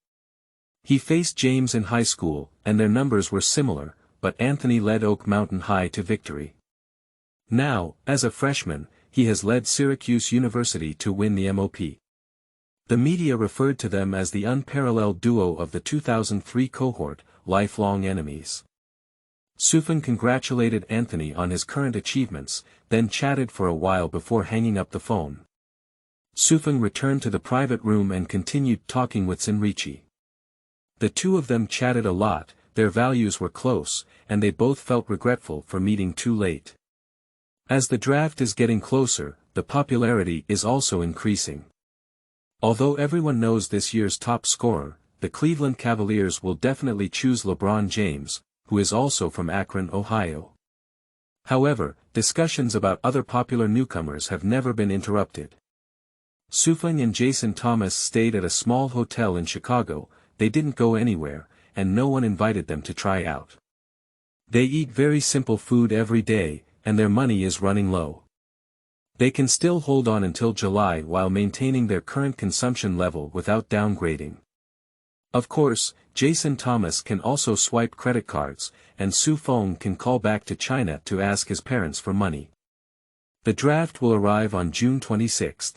He faced James in high school, and their numbers were similar, but Anthony led Oak Mountain High to victory. Now, as a freshman, he has led Syracuse University to win the MOP. The media referred to them as the unparalleled duo of the 2003 cohort, lifelong enemies. Sufan congratulated Anthony on his current achievements, then chatted for a while before hanging up the phone. Sufan returned to the private room and continued talking with Sinrichi. The two of them chatted a lot, their values were close, and they both felt regretful for meeting too late. As the draft is getting closer, the popularity is also increasing. Although everyone knows this year's top scorer, the Cleveland Cavaliers will definitely choose LeBron James, who is also from Akron, Ohio. However, discussions about other popular newcomers have never been interrupted. Sufan and Jason Thomas stayed at a small hotel in Chicago. They didn't go anywhere, and no one invited them to try out. They eat very simple food every day, and their money is running low. They can still hold on until July while maintaining their current consumption level without downgrading. Of course, Jason Thomas can also swipe credit cards, and Feng can call back to China to ask his parents for money. The draft will arrive on June 26.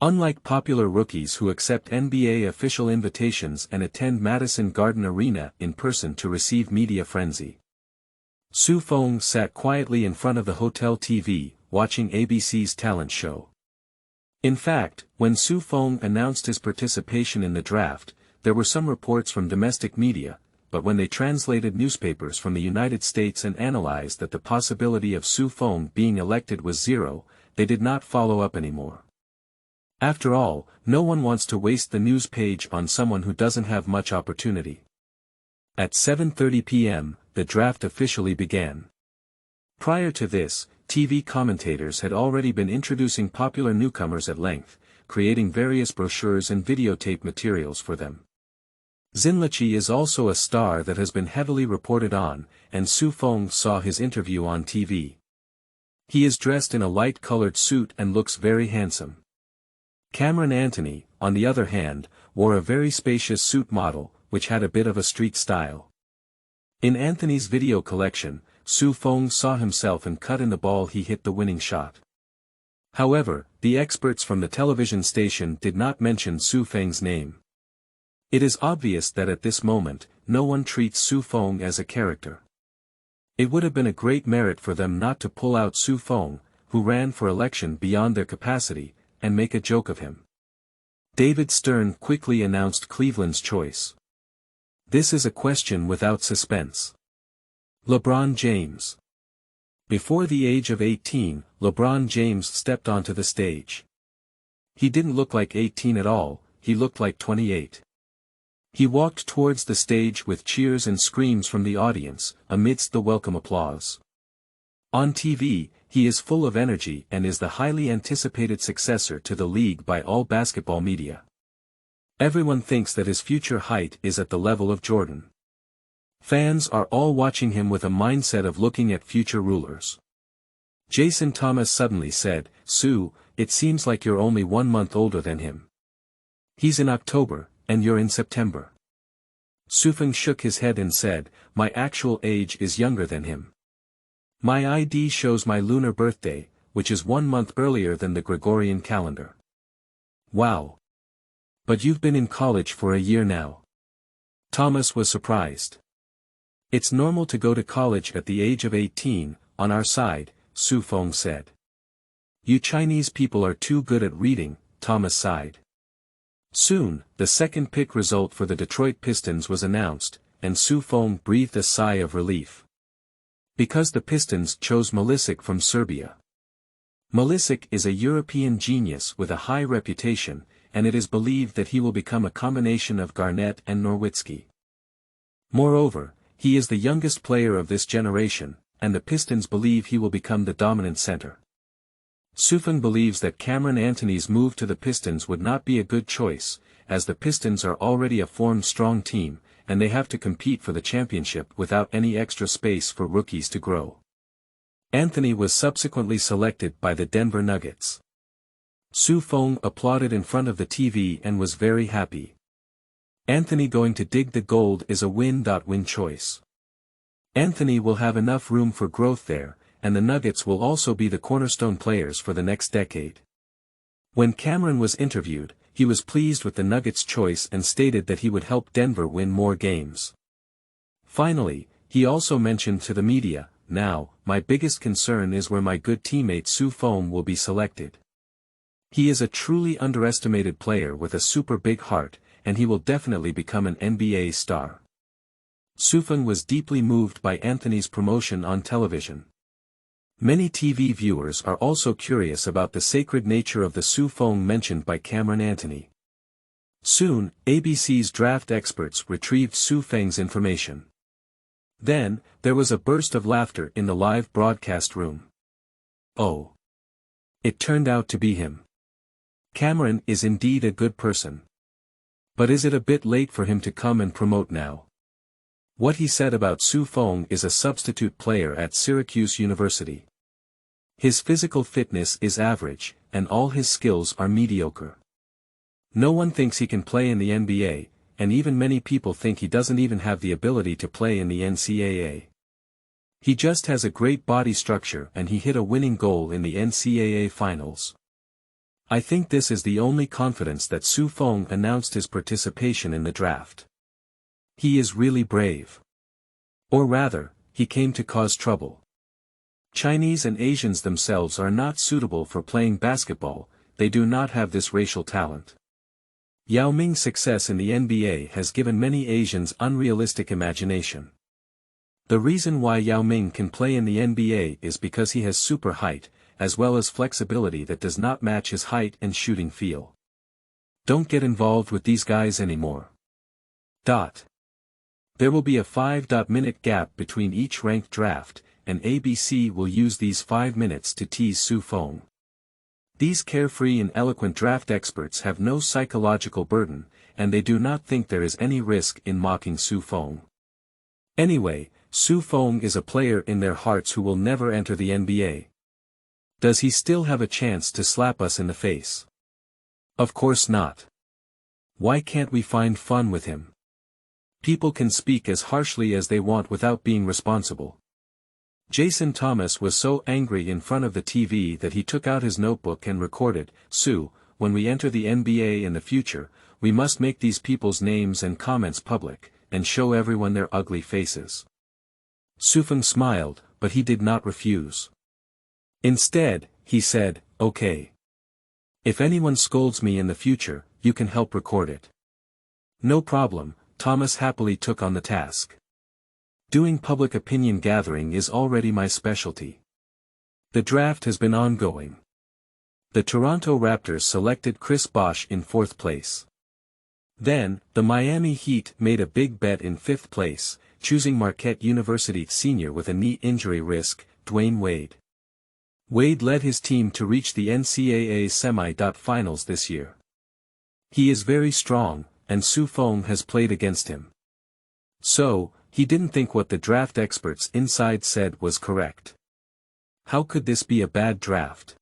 Unlike popular rookies who accept NBA official invitations and attend Madison Garden Arena in person to receive media frenzy, Feng sat quietly in front of the hotel TV, watching ABC's talent show. In fact, when Feng announced his participation in the draft, there were some reports from domestic media, but when they translated newspapers from the United States and analyzed that the possibility of Feng being elected was zero, they did not follow up anymore. After all, no one wants to waste the news page on someone who doesn't have much opportunity. At 7:30 p.m., the draft officially began. Prior to this, TV commentators had already been introducing popular newcomers at length, creating various brochures and videotape materials for them. Sinrichi is also a star that has been heavily reported on, and Feng saw his interview on TV. He is dressed in a light-colored suit and looks very handsome. Cameron Anthony, on the other hand, wore a very spacious suit model, which had a bit of a street style. In Anthony's video collection, Feng saw himself and cut in the ball he hit the winning shot. However, the experts from the television station did not mention Feng's name. It is obvious that at this moment, no one treats Feng as a character. It would have been a great merit for them not to pull out Feng, who ran for election beyond their capacity, and make a joke of him. David Stern quickly announced Cleveland's choice. This is a question without suspense. LeBron James. Before the age of 18, LeBron James stepped onto the stage. He didn't look like 18 at all, he looked like 28. He walked towards the stage with cheers and screams from the audience, amidst the welcome applause. On TV, he is full of energy and is the highly anticipated successor to the league by all basketball media. Everyone thinks that his future height is at the level of Jordan. Fans are all watching him with a mindset of looking at future rulers. Jason Thomas suddenly said, "Sue, it seems like you're only 1 month older than him. He's in October, and you're in September." Feng shook his head and said, "My actual age is younger than him. My ID shows my lunar birthday, which is 1 month earlier than the Gregorian calendar." "Wow. But you've been in college for a year now." Thomas was surprised. It's normal to go to college at the age of 18, on our side, Feng said. You Chinese people are too good at reading, Thomas sighed. Soon, the second pick result for the Detroit Pistons was announced, and Feng breathed a sigh of relief. Because the Pistons chose Milicic from Serbia. Milicic is a European genius with a high reputation, and it is believed that he will become a combination of Garnett and Nowitzki. Moreover, he is the youngest player of this generation, and the Pistons believe he will become the dominant center. Feng believes that Cameron Anthony's move to the Pistons would not be a good choice, as the Pistons are already a formed strong team, and they have to compete for the championship without any extra space for rookies to grow. Anthony was subsequently selected by the Denver Nuggets. Feng applauded in front of the TV and was very happy. Anthony going to dig the gold is a win-win choice. Anthony will have enough room for growth there, and the Nuggets will also be the cornerstone players for the next decade. When Cameron was interviewed, he was pleased with the Nuggets' choice and stated that he would help Denver win more games. Finally, he also mentioned to the media, "Now, my biggest concern is where my good teammate Feng will be selected. He is a truly underestimated player with a super big heart, and he will definitely become an NBA star." Feng was deeply moved by Anthony's promotion on television. Many TV viewers are also curious about the sacred nature of the Feng mentioned by Cameron Anthony. Soon, ABC's draft experts retrieved Feng's information. Then, there was a burst of laughter in the live broadcast room. Oh! It turned out to be him. Cameron is indeed a good person. But is it a bit late for him to come and promote now? What he said about Feng is a substitute player at Syracuse University. His physical fitness is average, and all his skills are mediocre. No one thinks he can play in the NBA, and even many people think he doesn't even have the ability to play in the NCAA. He just has a great body structure and he hit a winning goal in the NCAA finals. I think this is the only confidence that Feng announced his participation in the draft. He is really brave. Or rather, he came to cause trouble. Chinese and Asians themselves are not suitable for playing basketball, they do not have this racial talent. Yao Ming's success in the NBA has given many Asians unrealistic imagination. The reason why Yao Ming can play in the NBA is because he has super height, as well as flexibility that does not match his height and shooting feel. Don't get involved with these guys anymore. There will be a 5-minute gap between each ranked draft, and ABC will use these 5 minutes to tease Feng. These carefree and eloquent draft experts have no psychological burden, and they do not think there is any risk in mocking Feng. Anyway, Feng is a player in their hearts who will never enter the NBA. Does he still have a chance to slap us in the face? Of course not. Why can't we find fun with him? People can speak as harshly as they want without being responsible. Jason Thomas was so angry in front of the TV that he took out his notebook and recorded, "When we enter the NBA in the future, we must make these people's names and comments public, and show everyone their ugly faces." Feng smiled, but he did not refuse. Instead, he said, "Okay. If anyone scolds me in the future, you can help record it." No problem, Thomas happily took on the task. Doing public opinion gathering is already my specialty. The draft has been ongoing. The Toronto Raptors selected Chris Bosh in 4th place. Then, the Miami Heat made a big bet in 5th place, choosing Marquette University senior with a knee injury risk, Dwayne Wade. Wade led his team to reach the NCAA semi-finals this year. He is very strong, and Feng has played against him. So, he didn't think what the draft experts inside said was correct. How could this be a bad draft?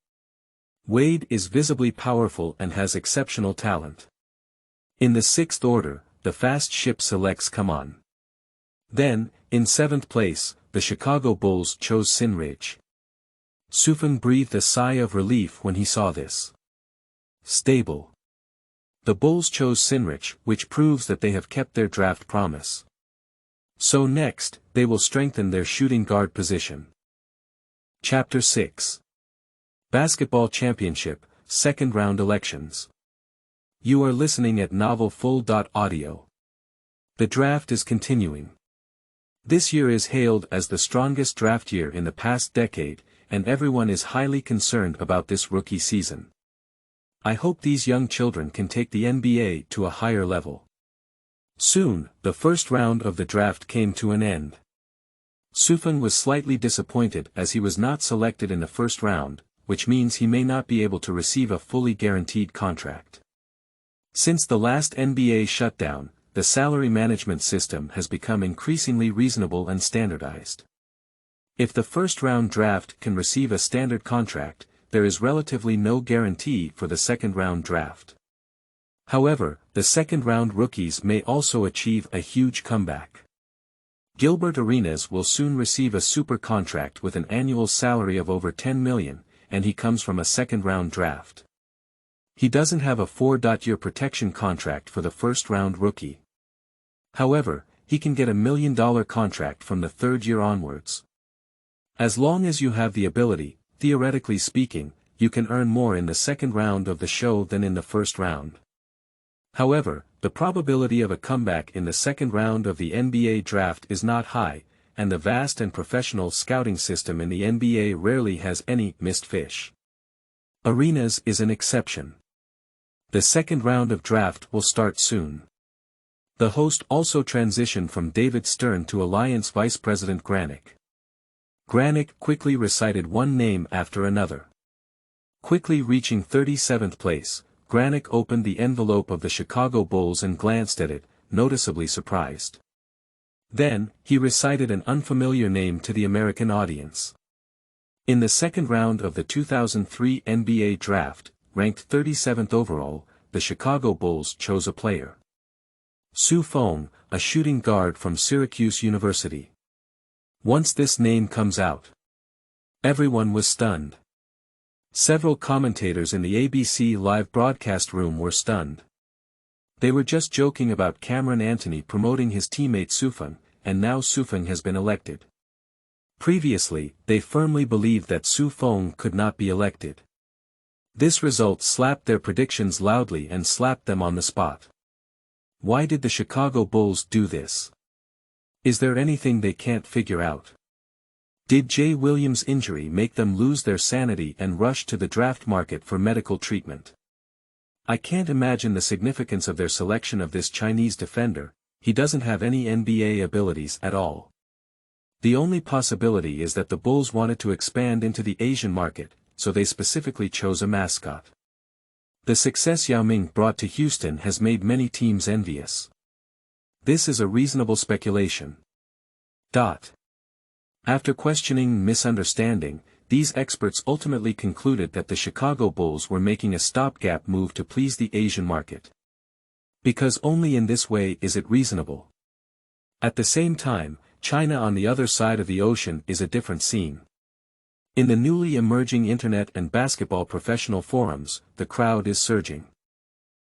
Wade is visibly powerful and has exceptional talent. In the 6th order, the fast ship selects Come On. Then, in 7th place, the Chicago Bulls chose Sinrage. Feng breathed a sigh of relief when he saw this. Stable. The Bulls chose Sinrich, which proves that they have kept their draft promise. So next, they will strengthen their shooting guard position. Chapter 6. Basketball Championship, Second Round Elections. You are listening at novelfull.audio. The draft is continuing. This year is hailed as the strongest draft year in the past decade, and everyone is highly concerned about this rookie season. I hope these young children can take the NBA to a higher level. Soon, the first round of the draft came to an end. Feng was slightly disappointed as he was not selected in the first round, which means he may not be able to receive a fully guaranteed contract. Since the last NBA shutdown, the salary management system has become increasingly reasonable and standardized. If the first-round draft can receive a standard contract, there is relatively no guarantee for the second-round draft. However, the second-round rookies may also achieve a huge comeback. Gilbert Arenas will soon receive a super contract with an annual salary of over $10 million, and he comes from a second-round draft. He doesn't have a 4-year protection contract for the first-round rookie. However, he can get $1 million contract from the third year onwards. As long as you have the ability, theoretically speaking, you can earn more in the second round of the show than in the first round. However, the probability of a comeback in the second round of the NBA draft is not high, and the vast and professional scouting system in the NBA rarely has any missed fish. Arenas is an exception. The second round of draft will start soon. The host also transitioned from David Stern to Alliance Vice President Granick. Granick quickly recited one name after another. Quickly reaching 37th place, Granick opened the envelope of the Chicago Bulls and glanced at it, noticeably surprised. Then, he recited an unfamiliar name to the American audience. In the second round of the 2003 NBA draft, ranked 37th overall, the Chicago Bulls chose a player. Feng, a shooting guard from Syracuse University. Once this name comes out, everyone was stunned. Several commentators in the ABC live broadcast room were stunned. They were just joking about Cameron Anthony promoting his teammate Feng, and now Feng has been elected. Previously, they firmly believed that Feng could not be elected. This result slapped their predictions loudly and slapped them on the spot. Why did the Chicago Bulls do this? Is there anything they can't figure out? Did Jay Williams' injury make them lose their sanity and rush to the draft market for medical treatment? I can't imagine the significance of their selection of this Chinese defender. He doesn't have any NBA abilities at all. The only possibility is that the Bulls wanted to expand into the Asian market, so they specifically chose a mascot. The success Yao Ming brought to Houston has made many teams envious. This is a reasonable speculation. After questioning misunderstanding, these experts ultimately concluded that the Chicago Bulls were making a stopgap move to please the Asian market. Because only in this way is it reasonable. At the same time, China on the other side of the ocean is a different scene. In the newly emerging internet and basketball professional forums, the crowd is surging.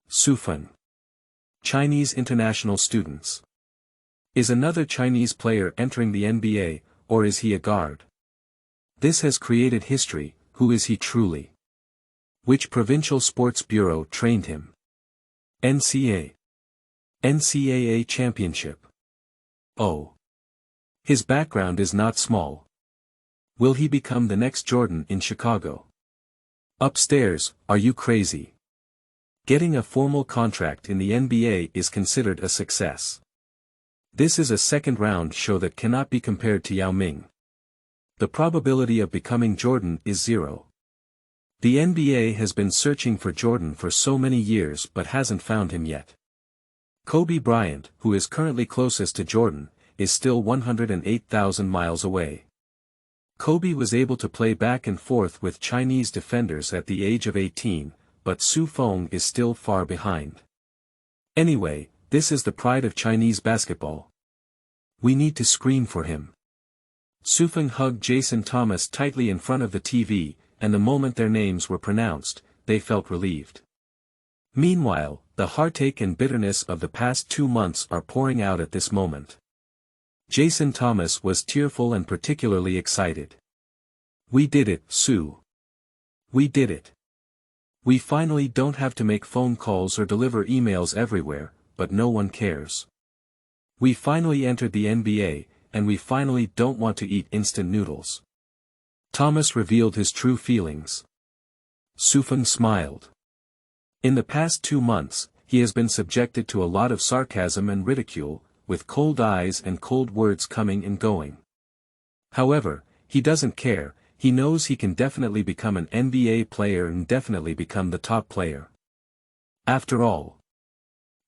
Feng. Chinese international students. Is another Chinese player entering the NBA, or is he a guard? This has created history. Who is he truly? Which provincial sports bureau trained him? NCAA championship. Oh. His background is not small. Will he become the next Jordan in Chicago? Upstairs, are you crazy? Getting a formal contract in the NBA is considered a success. This is a second-round show that cannot be compared to Yao Ming. The probability of becoming Jordan is 0. The NBA has been searching for Jordan for so many years but hasn't found him yet. Kobe Bryant, who is currently closest to Jordan, is still 108,000 miles away. Kobe was able to play back and forth with Chinese defenders at the age of 18, but Feng is still far behind. Anyway, this is the pride of Chinese basketball. We need to scream for him. Feng hugged Jason Thomas tightly in front of the TV, and the moment their names were pronounced, they felt relieved. Meanwhile, the heartache and bitterness of the past 2 months are pouring out at this moment. Jason Thomas was tearful and particularly excited. "We did it, Sue. We did it. We finally don't have to make phone calls or deliver emails everywhere, but no one cares. We finally entered the NBA, and we finally don't want to eat instant noodles." Thomas revealed his true feelings. Feng smiled. In the past 2 months, he has been subjected to a lot of sarcasm and ridicule, with cold eyes and cold words coming and going. However, he doesn't care. He knows he can definitely become an NBA player and definitely become the top player. After all,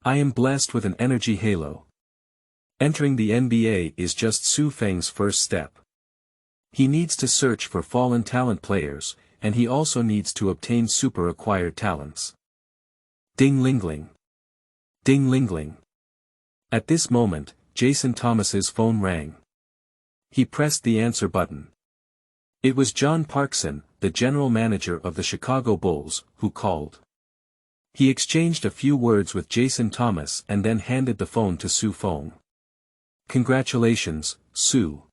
I am blessed with an energy halo. Entering the NBA is just Feng's first step. He needs to search for fallen talent players, and he also needs to obtain super acquired talents. Ding-ling-ling. Ding-ling-ling. At this moment, Jason Thomas's phone rang. He pressed the answer button. It was John Parkson, the general manager of the Chicago Bulls, who called. He exchanged a few words with Jason Thomas and then handed the phone to Feng. "Congratulations, Sue.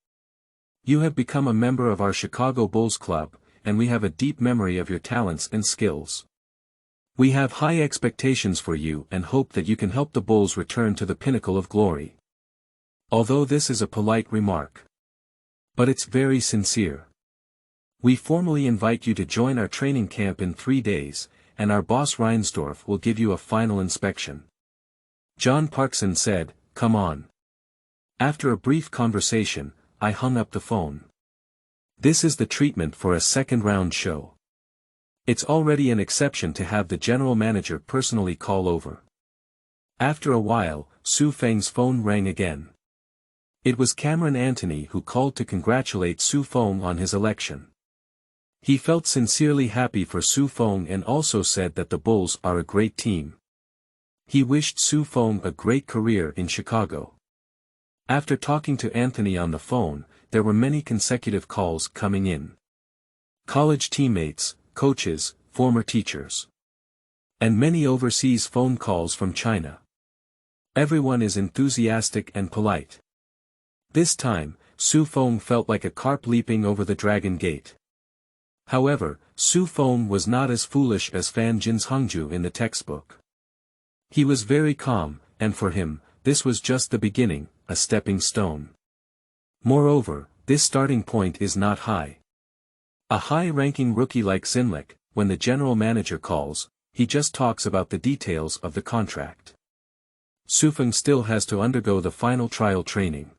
You have become a member of our Chicago Bulls club, and we have a deep memory of your talents and skills. We have high expectations for you and hope that you can help the Bulls return to the pinnacle of glory." Although this is a polite remark, but it's very sincere. "We formally invite you to join our training camp in 3 days, and our boss Reinsdorf will give you a final inspection." John Parkson said, "Come on." After a brief conversation, I hung up the phone. This is the treatment for a second-round show. It's already an exception to have the general manager personally call over. After a while, Feng's phone rang again. It was Cameron Anthony who called to congratulate Feng on his election. He felt sincerely happy for Feng and also said that the Bulls are a great team. He wished Feng a great career in Chicago. After talking to Anthony on the phone, there were many consecutive calls coming in. College teammates, coaches, former teachers. And many overseas phone calls from China. Everyone is enthusiastic and polite. This time, Feng felt like a carp leaping over the Dragon Gate. However, Feng was not as foolish as Fan Jin's Hongju in the textbook. He was very calm, and for him, this was just the beginning, a stepping stone. Moreover, this starting point is not high. A high-ranking rookie like Zinlich, when the general manager calls, he just talks about the details of the contract. Feng still has to undergo the final trial training.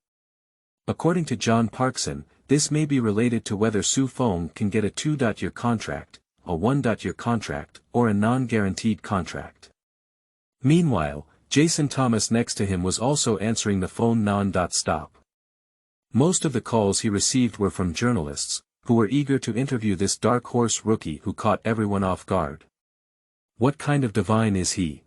According to John Parkson, this may be related to whether Feng can get a 2-year contract, a 1-year contract, or a non-guaranteed contract. Meanwhile, Jason Thomas next to him was also answering the phone non-stop. Most of the calls he received were from journalists, who were eager to interview this dark horse rookie who caught everyone off guard. What kind of divine is he?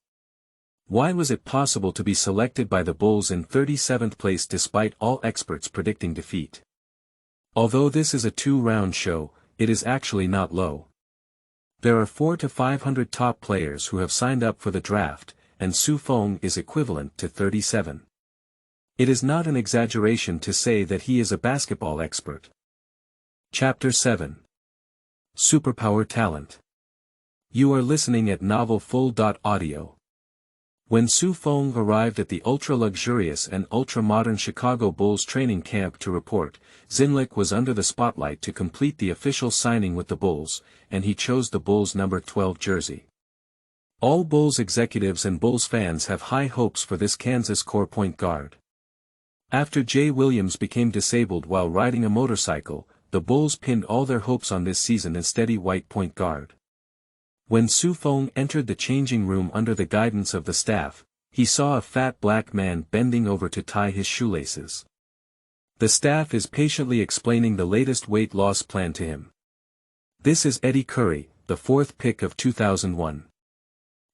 Why was it possible to be selected by the Bulls in 37th place despite all experts predicting defeat? Although this is a 2-round show, it is actually not low. There are 400 to 500 top players who have signed up for the draft, and Feng is equivalent to 37. It is not an exaggeration to say that he is a basketball expert. Chapter 7. Superpower Talent. You are listening at Novel Full.audio. When Feng arrived at the ultra-luxurious and ultra-modern Chicago Bulls training camp to report, Zinlich was under the spotlight to complete the official signing with the Bulls, and he chose the Bulls' number 12 jersey. All Bulls executives and Bulls fans have high hopes for this Kansas core point guard. After Jay Williams became disabled while riding a motorcycle, the Bulls pinned all their hopes on this season and steady white point guard. When Feng entered the changing room under the guidance of the staff, he saw a fat black man bending over to tie his shoelaces. The staff is patiently explaining the latest weight loss plan to him. This is Eddie Curry, the 4th pick of 2001.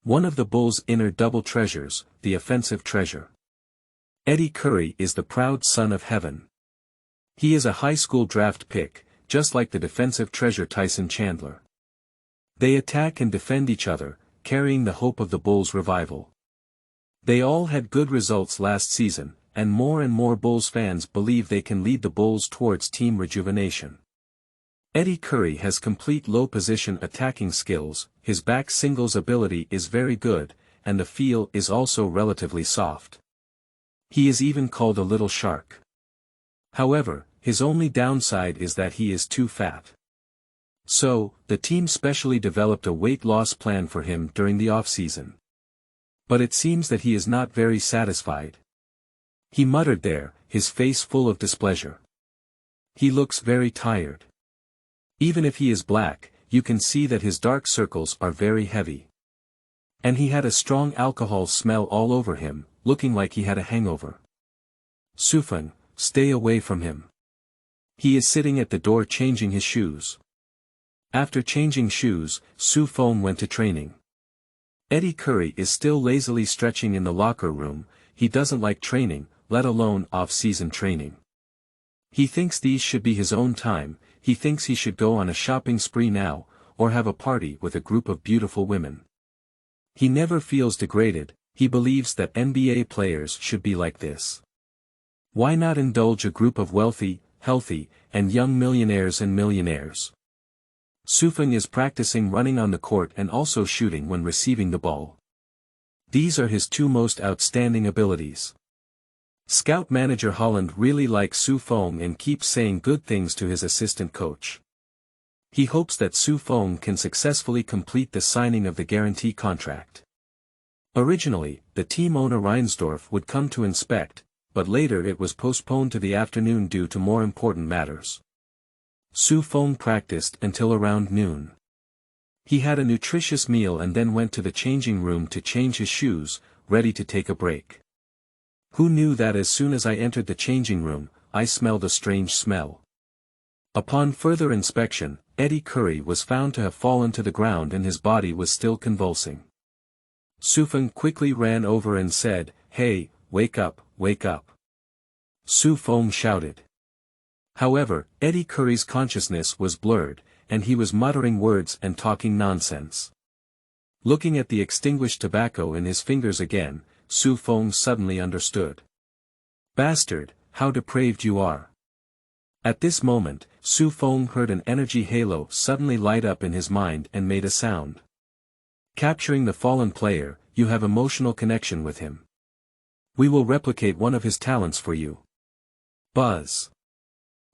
One of the Bulls' inner double treasures, the offensive treasure. Eddie Curry is the proud son of heaven. He is a high school draft pick, just like the defensive treasure Tyson Chandler. They attack and defend each other, carrying the hope of the Bulls' revival. They all had good results last season, and more Bulls fans believe they can lead the Bulls towards team rejuvenation. Eddie Curry has complete low-position attacking skills, his back singles ability is very good, and the feel is also relatively soft. He is even called a little shark. However, his only downside is that he is too fat. So, the team specially developed a weight loss plan for him during the off-season. But it seems that he is not very satisfied. He muttered there, his face full of displeasure. He looks very tired. Even if he is black, you can see that his dark circles are very heavy. And he had a strong alcohol smell all over him, looking like he had a hangover. Feng, stay away from him. He is sitting at the door changing his shoes. After changing shoes, Feng went to training. Eddie Curry is still lazily stretching in the locker room. He doesn't like training, let alone off-season training. He thinks these should be his own time. He thinks he should go on a shopping spree now, or have a party with a group of beautiful women. He never feels degraded, he believes that NBA players should be like this. Why not indulge a group of wealthy, healthy, and young millionaires and millionaires? Feng is practicing running on the court and also shooting when receiving the ball. These are his two most outstanding abilities. Scout manager Holland really likes Feng and keeps saying good things to his assistant coach. He hopes that Feng can successfully complete the signing of the guarantee contract. Originally, the team owner Reinsdorf would come to inspect, but later it was postponed to the afternoon due to more important matters. Feng practiced until around noon. He had a nutritious meal and then went to the changing room to change his shoes, ready to take a break. Who knew that as soon as I entered the changing room, I smelled a strange smell. Upon further inspection, Eddie Curry was found to have fallen to the ground and his body was still convulsing. Feng quickly ran over and said, "Hey, wake up, wake up." Feng shouted. However, Eddie Curry's consciousness was blurred, and he was muttering words and talking nonsense. Looking at the extinguished tobacco in his fingers again, Feng suddenly understood. "Bastard, how depraved you are." At this moment, Feng heard an energy halo suddenly light up in his mind and made a sound. Capturing the fallen player, you have emotional connection with him. We will replicate one of his talents for you. Buzz.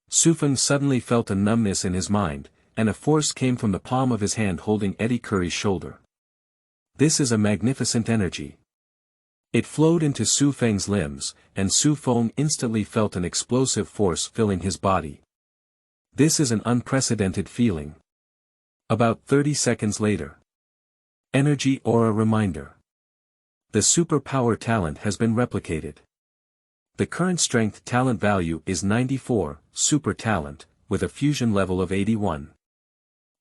Feng suddenly felt a numbness in his mind, and a force came from the palm of his hand holding Eddie Curry's shoulder. This is a magnificent energy. It flowed into Feng's limbs, and Feng instantly felt an explosive force filling his body. This is an unprecedented feeling. About 30 seconds later. Energy aura reminder. The superpower talent has been replicated. The current strength talent value is 94, super talent, with a fusion level of 81.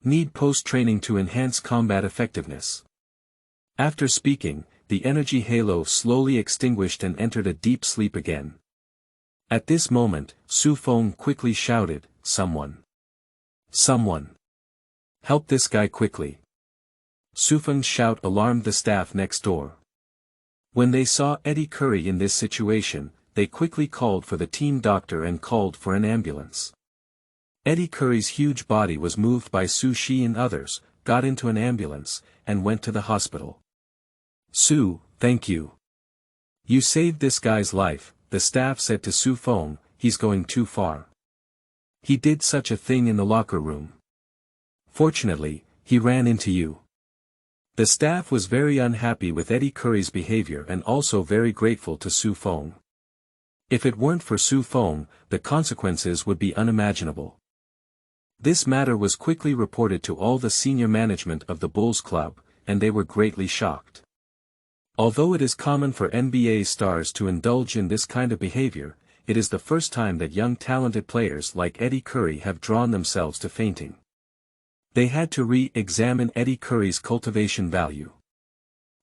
Need post-training to enhance combat effectiveness. After speaking, the energy halo slowly extinguished and entered a deep sleep again. At this moment, Feng quickly shouted, "Someone! Someone! Help this guy quickly!" Feng's shout alarmed the staff next door. When they saw Eddie Curry in this situation, they quickly called for the team doctor and called for an ambulance. Eddie Curry's huge body was moved by Shi and others, got into an ambulance, and went to the hospital. Thank you. You saved this guy's life, the staff said to Feng, he's going too far. He did such a thing in the locker room. Fortunately, he ran into you. The staff was very unhappy with Eddie Curry's behavior and also very grateful to Feng. If it weren't for Feng, the consequences would be unimaginable. This matter was quickly reported to all the senior management of the Bulls club, and they were greatly shocked. Although it is common for NBA stars to indulge in this kind of behavior, it is the first time that young talented players like Eddie Curry have drawn themselves to fainting. They had to re-examine Eddie Curry's cultivation value.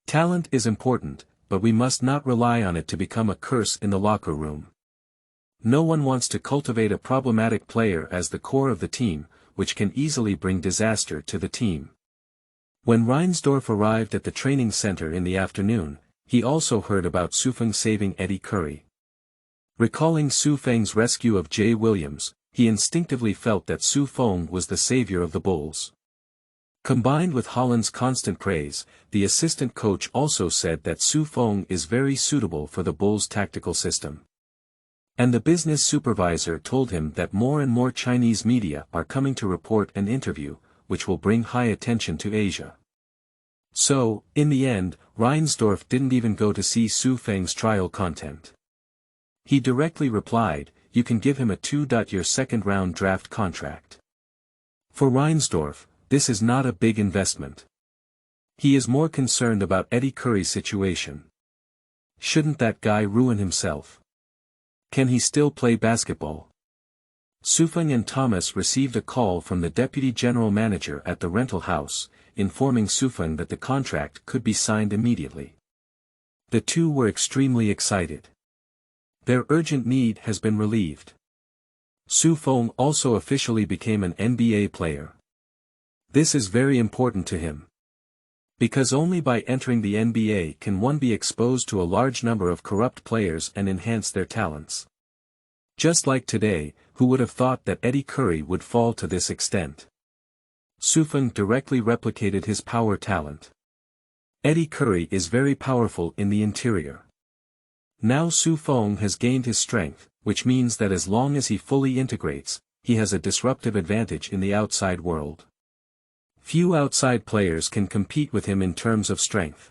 Talent is important, but we must not rely on it to become a curse in the locker room. No one wants to cultivate a problematic player as the core of the team, which can easily bring disaster to the team. When Reinsdorf arrived at the training center in the afternoon, he also heard about Feng saving Eddie Curry. Recalling Su Feng's rescue of Jay Williams, he instinctively felt that Su Feng was the savior of the Bulls. Combined with Holland's constant praise, the assistant coach also said that Su Feng is very suitable for the Bulls' tactical system. And the business supervisor told him that more and more Chinese media are coming to report an interview, which will bring high attention to Asia. So, in the end, Reinsdorf didn't even go to see Su Feng's trial content. He directly replied, "You can give him a 2-year second-round draft contract." For Reinsdorf, this is not a big investment. He is more concerned about Eddie Curry's situation. Shouldn't that guy ruin himself? Can he still play basketball? Sufeng and Thomas received a call from the deputy general manager at the rental house, informing Sufeng that the contract could be signed immediately. The two were extremely excited. Their urgent need has been relieved. Su Feng also officially became an NBA player. This is very important to him. Because only by entering the NBA can one be exposed to a large number of corrupt players and enhance their talents. Just like today, who would have thought that Eddie Curry would fall to this extent? Sufeng directly replicated his power talent. Eddie Curry is very powerful in the interior. Now Su Feng has gained his strength, which means that as long as he fully integrates, he has a disruptive advantage in the outside world. Few outside players can compete with him in terms of strength.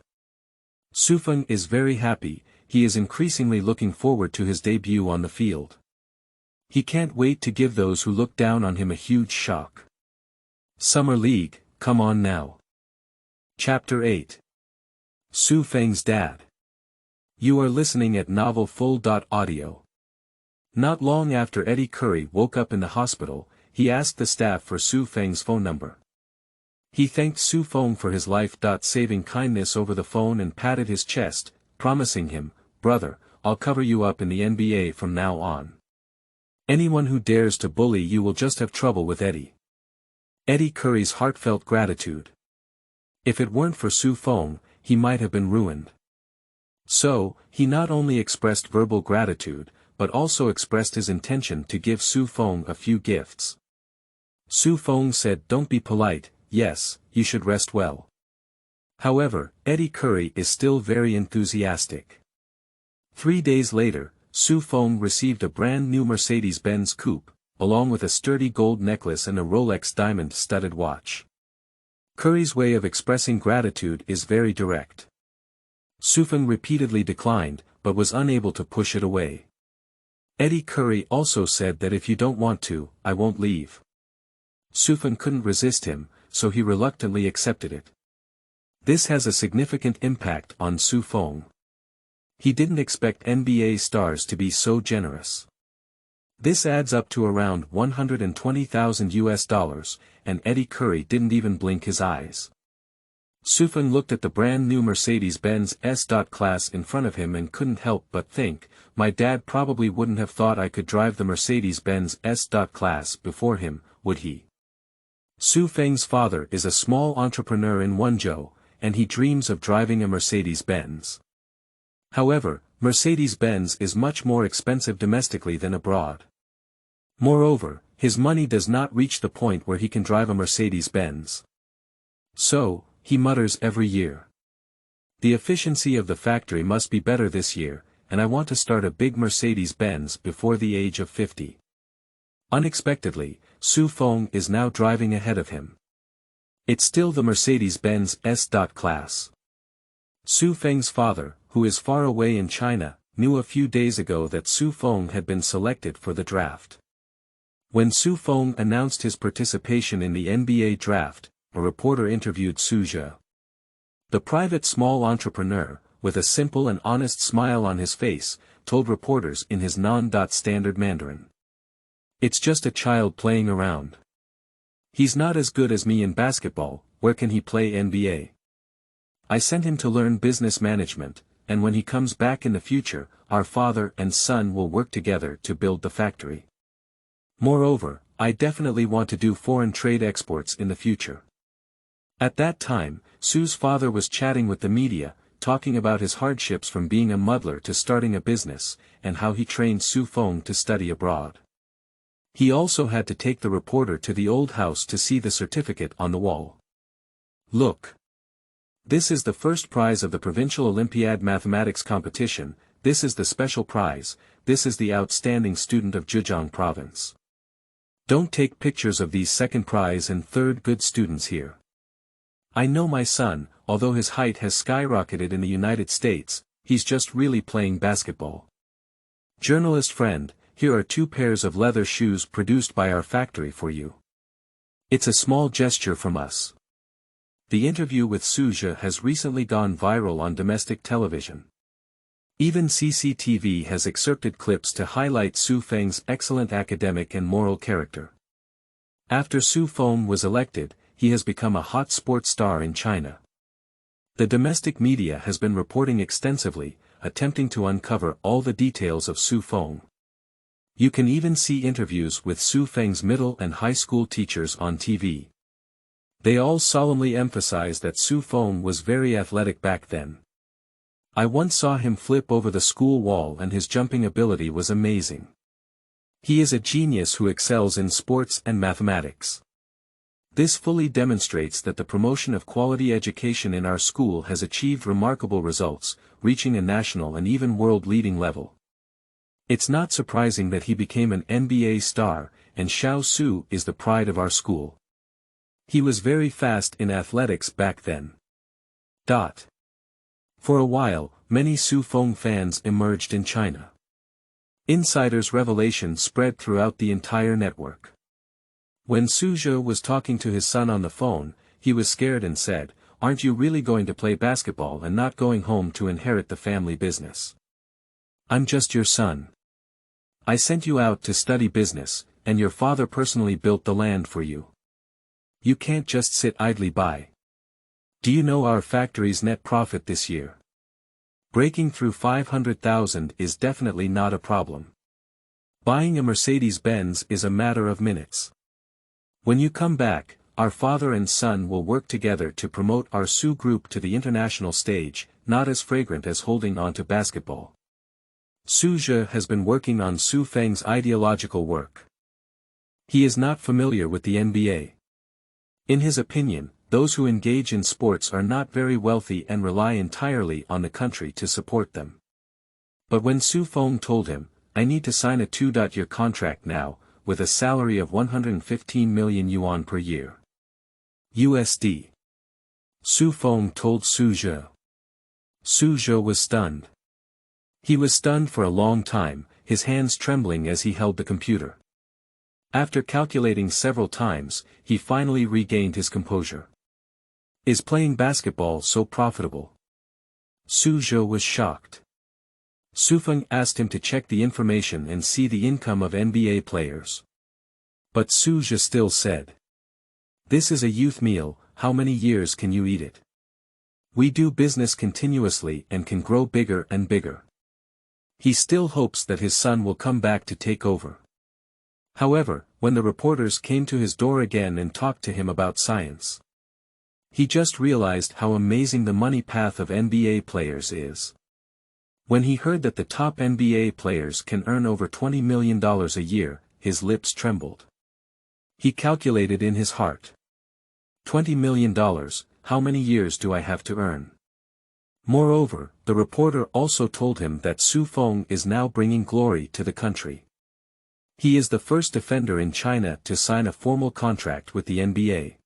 Sufeng is very happy, he is increasingly looking forward to his debut on the field. He can't wait to give those who look down on him a huge shock. Summer League, come on now. Chapter 8. Su Feng's Dad. You are listening at novelfull.audio. Not long after Eddie Curry woke up in the hospital, he asked the staff for Su Feng's phone number. He thanked Su Feng for his life-saving kindness over the phone and patted his chest, promising him, "Brother, I'll cover you up in the NBA from now on. Anyone who dares to bully you will just have trouble with Eddie." Eddie Curry's heartfelt gratitude. If it weren't for Su Feng, he might have been ruined. So, he not only expressed verbal gratitude, but also expressed his intention to give Su Feng a few gifts. Su Feng said, "Don't be polite, yes, you should rest well." However, Eddie Curry is still very enthusiastic. 3 days later, Su Feng received a brand new Mercedes-Benz coupe, along with a sturdy gold necklace and a Rolex diamond-studded watch. Curry's way of expressing gratitude is very direct. Sufeng repeatedly declined, but was unable to push it away. Eddie Curry also said that if you don't want to, I won't leave. Sufeng couldn't resist him, so he reluctantly accepted it. This has a significant impact on Su Feng. He didn't expect NBA stars to be so generous. This adds up to around $120,000, and Eddie Curry didn't even blink his eyes. Sufeng looked at the brand new Mercedes-Benz S-Class in front of him and couldn't help but think, my dad probably wouldn't have thought I could drive the Mercedes-Benz S-Class before him, would he? Su Feng's father is a small entrepreneur in Wenzhou, and he dreams of driving a Mercedes-Benz. However, Mercedes-Benz is much more expensive domestically than abroad. Moreover, his money does not reach the point where he can drive a Mercedes-Benz. So, he mutters every year. The efficiency of the factory must be better this year, and I want to start a big Mercedes-Benz before the age of 50. Unexpectedly, Su Feng is now driving ahead of him. It's still the Mercedes-Benz S-Class. Su Feng's father, who is far away in China, knew a few days ago that Su Feng had been selected for the draft. When Su Feng announced his participation in the NBA draft, a reporter interviewed Su Zhe. The private small entrepreneur, with a simple and honest smile on his face, told reporters in his non-standard Mandarin. "It's just a child playing around. He's not as good as me in basketball, where can he play NBA? I sent him to learn business management, and when he comes back in the future, our father and son will work together to build the factory. Moreover, I definitely want to do foreign trade exports in the future." At that time, Su's father was chatting with the media, talking about his hardships from being a muddler to starting a business, and how he trained Feng to study abroad. He also had to take the reporter to the old house to see the certificate on the wall. Look. This is the first prize of the Provincial Olympiad Mathematics Competition, this is the special prize, this is the outstanding student of Zhejiang Province. Don't take pictures of these second prize and third good students here. I know my son, although his height has skyrocketed in the United States, he's just really playing basketball. Journalist friend, here are 2 pairs of leather shoes produced by our factory for you. It's a small gesture from us. The interview with Suja has recently gone viral on domestic television. Even CCTV has excerpted clips to highlight Feng's excellent academic and moral character. After Feng was elected, he has become a hot sports star in China. The domestic media has been reporting extensively, attempting to uncover all the details of Feng. You can even see interviews with Feng's middle and high school teachers on TV. They all solemnly emphasize that Feng was very athletic back then. I once saw him flip over the school wall and his jumping ability was amazing. He is a genius who excels in sports and mathematics. This fully demonstrates that the promotion of quality education in our school has achieved remarkable results, reaching a national and even world-leading level. It's not surprising that he became an NBA star, and Xiao Su is the pride of our school. He was very fast in athletics back then. For a while, many Feng fans emerged in China. Insiders' revelation spread throughout the entire network. When Suja was talking to his son on the phone, he was scared and said, "Aren't you really going to play basketball and not going home to inherit the family business? I'm just your son. I sent you out to study business, and your father personally built the land for you. You can't just sit idly by. Do you know our factory's net profit this year? Breaking through 500,000 is definitely not a problem. Buying a Mercedes-Benz is a matter of minutes. When you come back, our father and son will work together to promote our Su group to the international stage, not as fragrant as holding on to basketball." Suja has been working on Feng's ideological work. He is not familiar with the NBA. In his opinion, those who engage in sports are not very wealthy and rely entirely on the country to support them. But when Feng told him, "I need to sign a 2-year contract now, with a salary of 115 million yuan per year. USD. Feng told Suja. Suja was stunned. He was stunned for a long time, his hands trembling as he held the computer. After calculating several times, he finally regained his composure. Is playing basketball so profitable? Suja was shocked. Feng asked him to check the information and see the income of NBA players. But Suja still said, "This is a youth meal, how many years can you eat it? We do business continuously and can grow bigger and bigger." He still hopes that his son will come back to take over. However, when the reporters came to his door again and talked to him about science, he just realized how amazing the money path of NBA players is. When he heard that the top NBA players can earn over $20 million a year, his lips trembled. He calculated in his heart. $20 million, how many years do I have to earn? Moreover, the reporter also told him that Feng is now bringing glory to the country. He is the first defender in China to sign a formal contract with the NBA.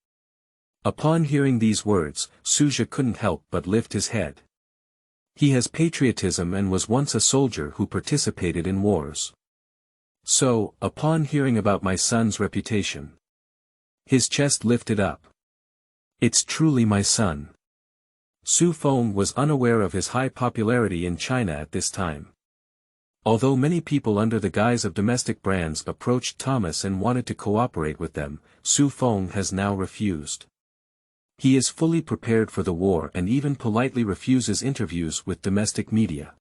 Upon hearing these words, Suja couldn't help but lift his head. He has patriotism and was once a soldier who participated in wars. So, upon hearing about my son's reputation, his chest lifted up. It's truly my son. Feng was unaware of his high popularity in China at this time. Although many people under the guise of domestic brands approached Thomas and wanted to cooperate with them, Feng has now refused. He is fully prepared for the war and even politely refuses interviews with domestic media.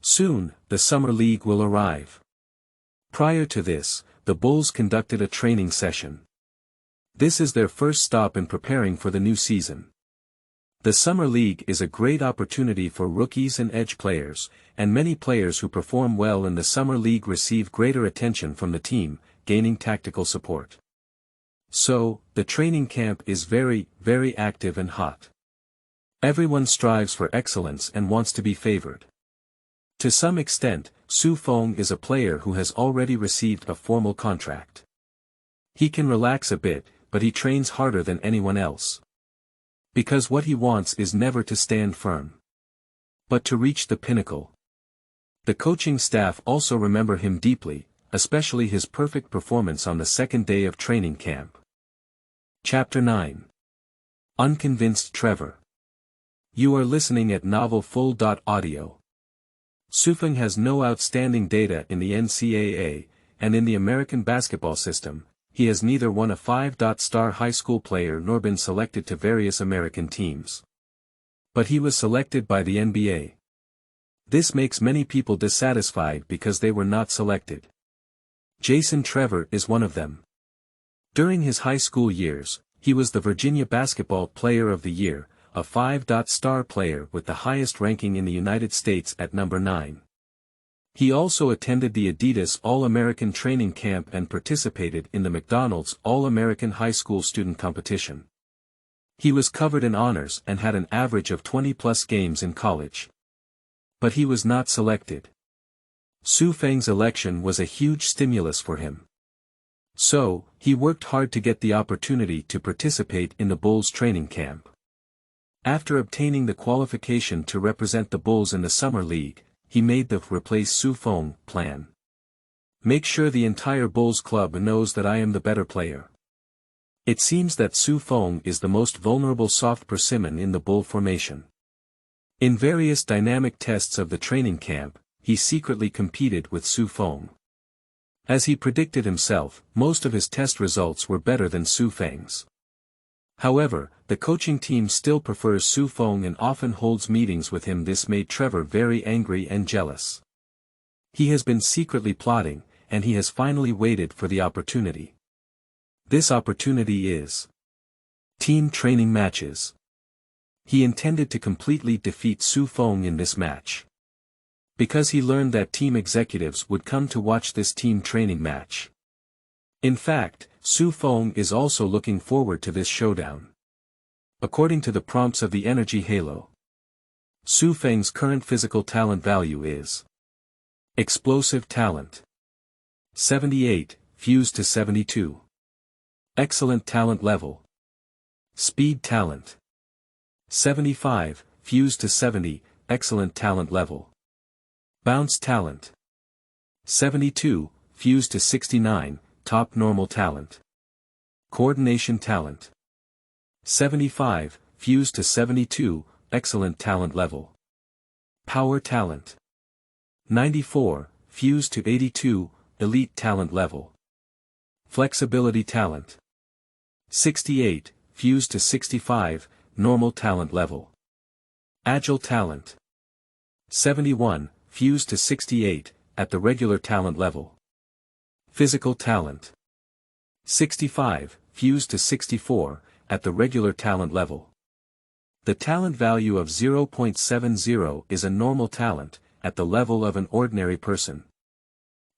Soon, the Summer League will arrive. Prior to this, the Bulls conducted a training session. This is their first stop in preparing for the new season. The Summer League is a great opportunity for rookies and edge players, and many players who perform well in the Summer League receive greater attention from the team, gaining tactical support. So, the training camp is very, very active and hot. Everyone strives for excellence and wants to be favored. To some extent, Feng is a player who has already received a formal contract. He can relax a bit, but he trains harder than anyone else. Because what he wants is never to stand firm, but to reach the pinnacle. The coaching staff also remember him deeply, especially his perfect performance on the second day of training camp. Chapter 9. Unconvinced Trevor. You are listening at novelfull.audio. Feng has no outstanding data in the NCAA, and in the American basketball system, he has neither won a 5-star high school player nor been selected to various American teams. But he was selected by the NBA. This makes many people dissatisfied because they were not selected. Trevor is one of them. During his high school years, he was the Virginia Basketball Player of the Year, a 5-star player with the highest ranking in the United States at number 9. He also attended the Adidas All-American Training Camp and participated in the McDonald's All-American High School Student Competition. He was covered in honors and had an average of 20-plus games in college. But he was not selected. Feng's election was a huge stimulus for him. So, he worked hard to get the opportunity to participate in the Bulls training camp. After obtaining the qualification to represent the Bulls in the Summer League, he made the replace Feng plan. Make sure the entire Bulls club knows that I am the better player. It seems that Feng is the most vulnerable soft persimmon in the Bull formation. In various dynamic tests of the training camp, he secretly competed with Feng. As he predicted himself, most of his test results were better than Feng's. However, the coaching team still prefers Feng and often holds meetings with him. This made Trevor very angry and jealous. He has been secretly plotting, and he has finally waited for the opportunity. This opportunity is team training matches. He intended to completely defeat Feng in this match. Because he learned that team executives would come to watch this team training match. In fact, Feng is also looking forward to this showdown. According to the prompts of the Energy Halo, Feng's current physical talent value is explosive talent 78, fused to 72. Excellent talent level. Speed talent 75, fused to 70, excellent talent level. Bounce talent 72, fused to 69, top normal talent. Coordination talent 75, fused to 72, excellent talent level. Power talent 94, fused to 82, elite talent level. Flexibility talent 68, fused to 65, normal talent level. Agile talent 71, fused to 68, at the regular talent level. Physical talent 65, fused to 64, at the regular talent level. The talent value of 0.70 is a normal talent, at the level of an ordinary person.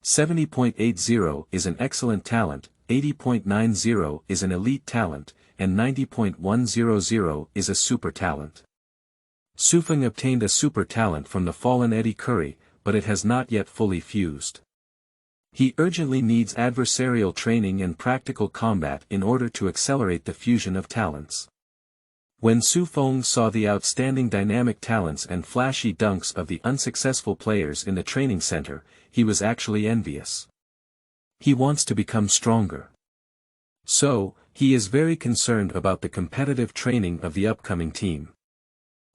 70.80 is an excellent talent, 80.90 is an elite talent, and 90.100 is a super talent. Feng obtained a super talent from the fallen Eddie Curry, but it has not yet fully fused. He urgently needs adversarial training and practical combat in order to accelerate the fusion of talents. When Feng saw the outstanding dynamic talents and flashy dunks of the unsuccessful players in the training center, he was actually envious. He wants to become stronger. So, he is very concerned about the competitive training of the upcoming team.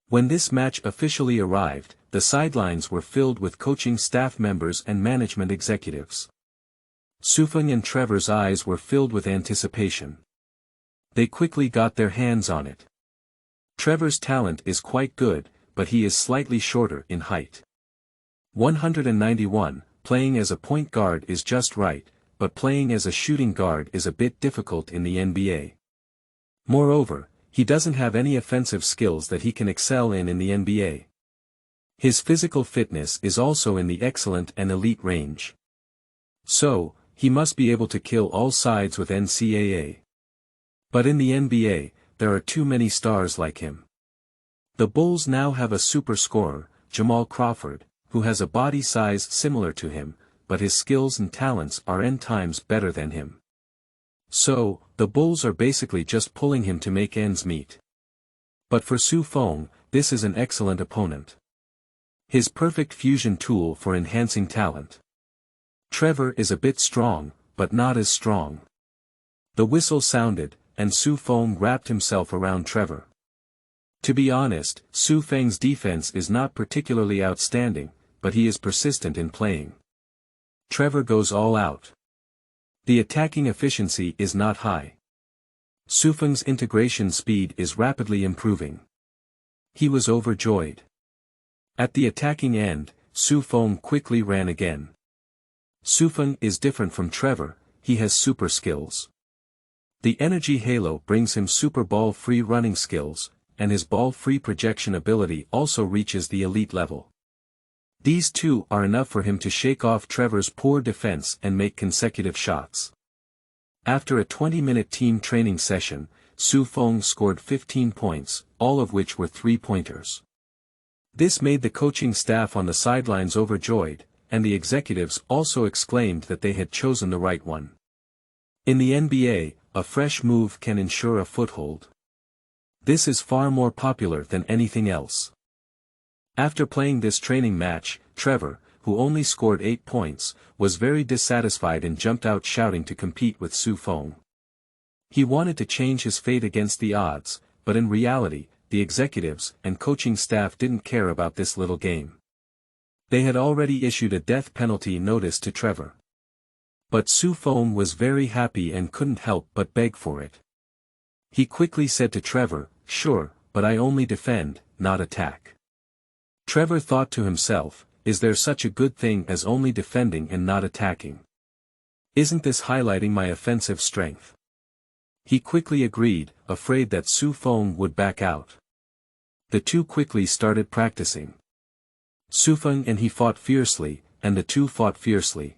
When this match officially arrived, the sidelines were filled with coaching staff members and management executives. Feng and Trevor's eyes were filled with anticipation. They quickly got their hands on it. Trevor's talent is quite good, but he is slightly shorter in height. 191, playing as a point guard is just right, but playing as a shooting guard is a bit difficult in the NBA. Moreover, He doesn't have any offensive skills that he can excel in the NBA. His physical fitness is also in the excellent and elite range. So, he must be able to kill all sides with NCAA. But in the NBA, there are too many stars like him. The Bulls now have a super scorer, Jamal Crawford, who has a body size similar to him, but his skills and talents are n times better than him. So, the Bulls are basically just pulling him to make ends meet. But for Feng, this is an excellent opponent. His perfect fusion tool for enhancing talent. Trevor is a bit strong, but not as strong. The whistle sounded, and Feng wrapped himself around Trevor. To be honest, Feng's defense is not particularly outstanding, but he is persistent in playing. Trevor goes all out. The attacking efficiency is not high. Feng's integration speed is rapidly improving. He was overjoyed. At the attacking end, Feng quickly ran again. Feng is different from Trevor, he has super skills. The energy halo brings him super ball-free running skills, and his ball-free projection ability also reaches the elite level. These two are enough for him to shake off Trevor's poor defense and make consecutive shots. After a 20-minute team training session, Feng scored 15 points, all of which were three-pointers. This made the coaching staff on the sidelines overjoyed, and the executives also exclaimed that they had chosen the right one. In the NBA, a fresh move can ensure a foothold. This is far more popular than anything else. After playing this training match, Trevor, who only scored 8 points, was very dissatisfied and jumped out shouting to compete with Feng. He wanted to change his fate against the odds, but in reality, the executives and coaching staff didn't care about this little game. They had already issued a death penalty notice to Trevor. But Feng was very happy and couldn't help but beg for it. He quickly said to Trevor, "Sure, but I only defend, not attack." Trevor thought to himself, is there such a good thing as only defending and not attacking? Isn't this highlighting my offensive strength? He quickly agreed, afraid that Feng would back out. The two quickly started practicing. Feng and he fought fiercely, and the two fought fiercely.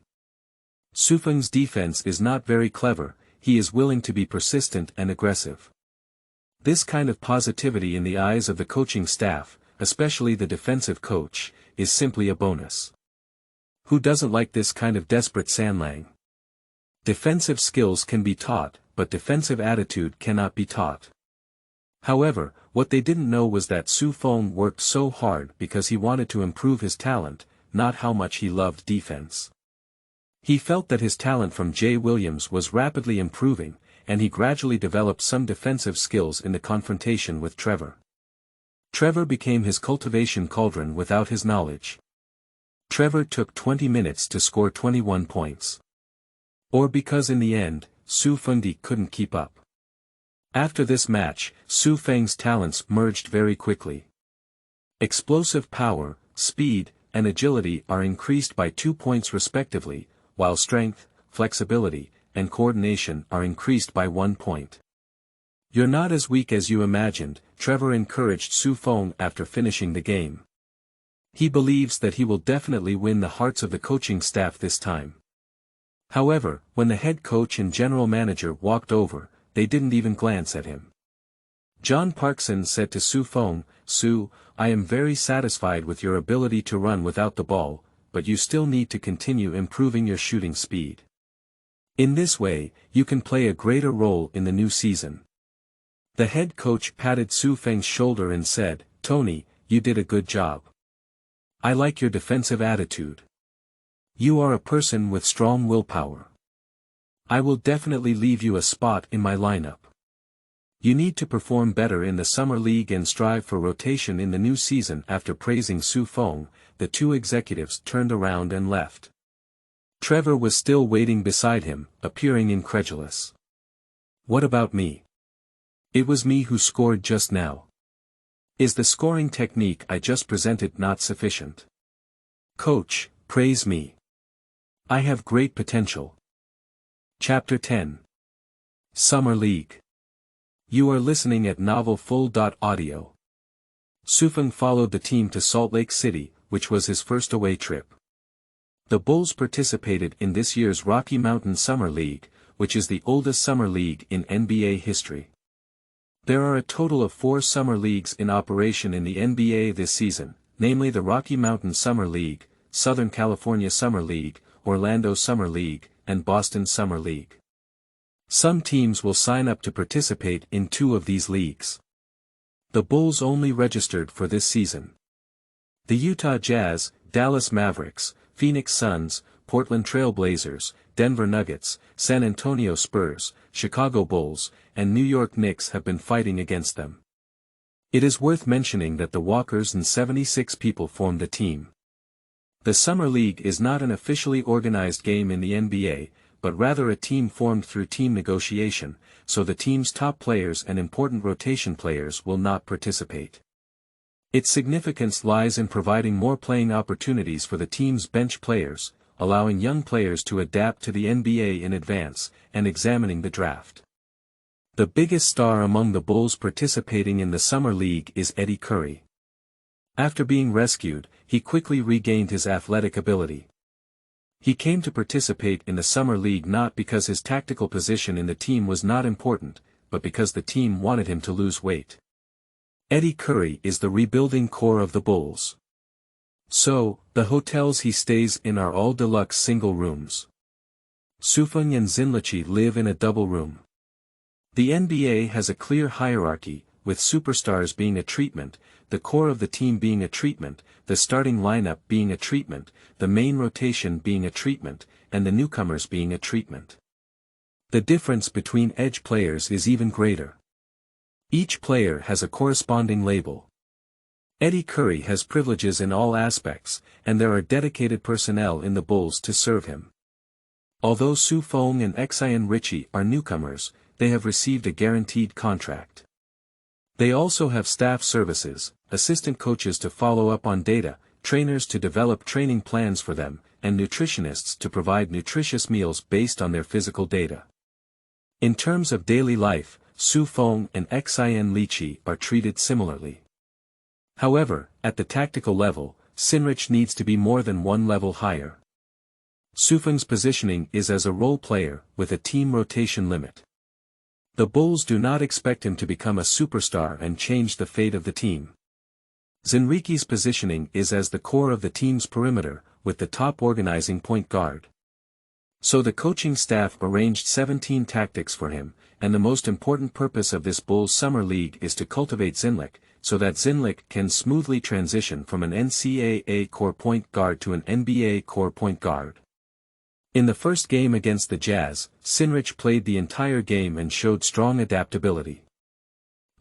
Feng's defense is not very clever, he is willing to be persistent and aggressive. This kind of positivity in the eyes of the coaching staff, especially the defensive coach, is simply a bonus. Who doesn't like this kind of desperate sandlang? Defensive skills can be taught, but defensive attitude cannot be taught. However, what they didn't know was that Feng worked so hard because he wanted to improve his talent, not how much he loved defense. He felt that his talent from Jay Williams was rapidly improving, and he gradually developed some defensive skills in the confrontation with Trevor. Trevor became his cultivation cauldron without his knowledge. Trevor took 20 minutes to score 21 points. Or because in the end, Feng couldn't keep up. After this match, Feng's talents merged very quickly. Explosive power, speed, and agility are increased by 2 points respectively, while strength, flexibility, and coordination are increased by 1 point. "You're not as weak as you imagined," Trevor encouraged Feng after finishing the game. He believes that he will definitely win the hearts of the coaching staff this time. However, when the head coach and general manager walked over, they didn't even glance at him. John Parkson said to Feng, "I am very satisfied with your ability to run without the ball, but you still need to continue improving your shooting speed. In this way, you can play a greater role in the new season." The head coach patted Feng's shoulder and said, "Tony, you did a good job. I like your defensive attitude. You are a person with strong willpower. I will definitely leave you a spot in my lineup. You need to perform better in the summer league and strive for rotation in the new season." After praising Feng, the two executives turned around and left. Trevor was still waiting beside him, appearing incredulous. "What about me? It was me who scored just now. Is the scoring technique I just presented not sufficient? Coach, praise me. I have great potential." Chapter 10. Summer League. You are listening at Novel Full. Audio. Feng followed the team to Salt Lake City, which was his first away trip. The Bulls participated in this year's Rocky Mountain Summer League, which is the oldest summer league in NBA history. There are a total of 4 summer leagues in operation in the NBA this season, namely the Rocky Mountain Summer League, Southern California Summer League, Orlando Summer League, and Boston Summer League. Some teams will sign up to participate in 2 of these leagues. The Bulls only registered for this season. The Utah Jazz, Dallas Mavericks, Phoenix Suns, Portland Trail Blazers, Denver Nuggets, San Antonio Spurs, Chicago Bulls, and New York Knicks have been fighting against them. It is worth mentioning that the Walkers and 76 people formed the team. The Summer League is not an officially organized game in the NBA, but rather a team formed through team negotiation, so the team's top players and important rotation players will not participate. Its significance lies in providing more playing opportunities for the team's bench players, allowing young players to adapt to the NBA in advance, and examining the draft. The biggest star among the Bulls participating in the Summer League is Eddie Curry. After being rescued, he quickly regained his athletic ability. He came to participate in the Summer League not because his tactical position in the team was not important, but because the team wanted him to lose weight. Eddie Curry is the rebuilding core of the Bulls. So, the hotels he stays in are all deluxe single rooms. Feng and Zinlichi live in a double room. The NBA has a clear hierarchy, with superstars being a treatment, the core of the team being a treatment, the starting lineup being a treatment, the main rotation being a treatment, and the newcomers being a treatment. The difference between edge players is even greater. Each player has a corresponding label. Eddie Curry has privileges in all aspects, and there are dedicated personnel in the Bulls to serve him. Although Feng and Xian Richie are newcomers, they have received a guaranteed contract. They also have staff services, assistant coaches to follow up on data, trainers to develop training plans for them, and nutritionists to provide nutritious meals based on their physical data. In terms of daily life, Feng and Xian Richie are treated similarly. However, at the tactical level, Sinrich needs to be more than one level higher. Feng's positioning is as a role player, with a team rotation limit. The Bulls do not expect him to become a superstar and change the fate of the team. Zinrichi's positioning is as the core of the team's perimeter, with the top organizing point guard. So the coaching staff arranged 17 tactics for him, and the most important purpose of this Bulls Summer League is to cultivate Zinlich, so that Zinlich can smoothly transition from an NCAA core point guard to an NBA core point guard. In the first game against the Jazz, Sinrich played the entire game and showed strong adaptability.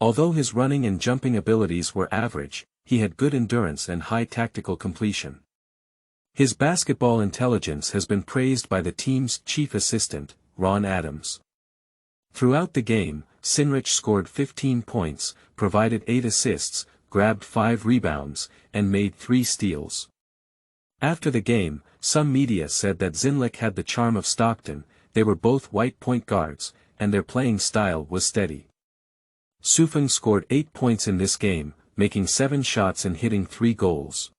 Although his running and jumping abilities were average, he had good endurance and high tactical completion. His basketball intelligence has been praised by the team's chief assistant, Ron Adams. Throughout the game, Sinrich scored 15 points, provided 8 assists, grabbed 5 rebounds, and made 3 steals. After the game, some media said that Zinlich had the charm of Stockton, they were both white point guards, and their playing style was steady. Feng scored 8 points in this game, making 7 shots and hitting 3 goals.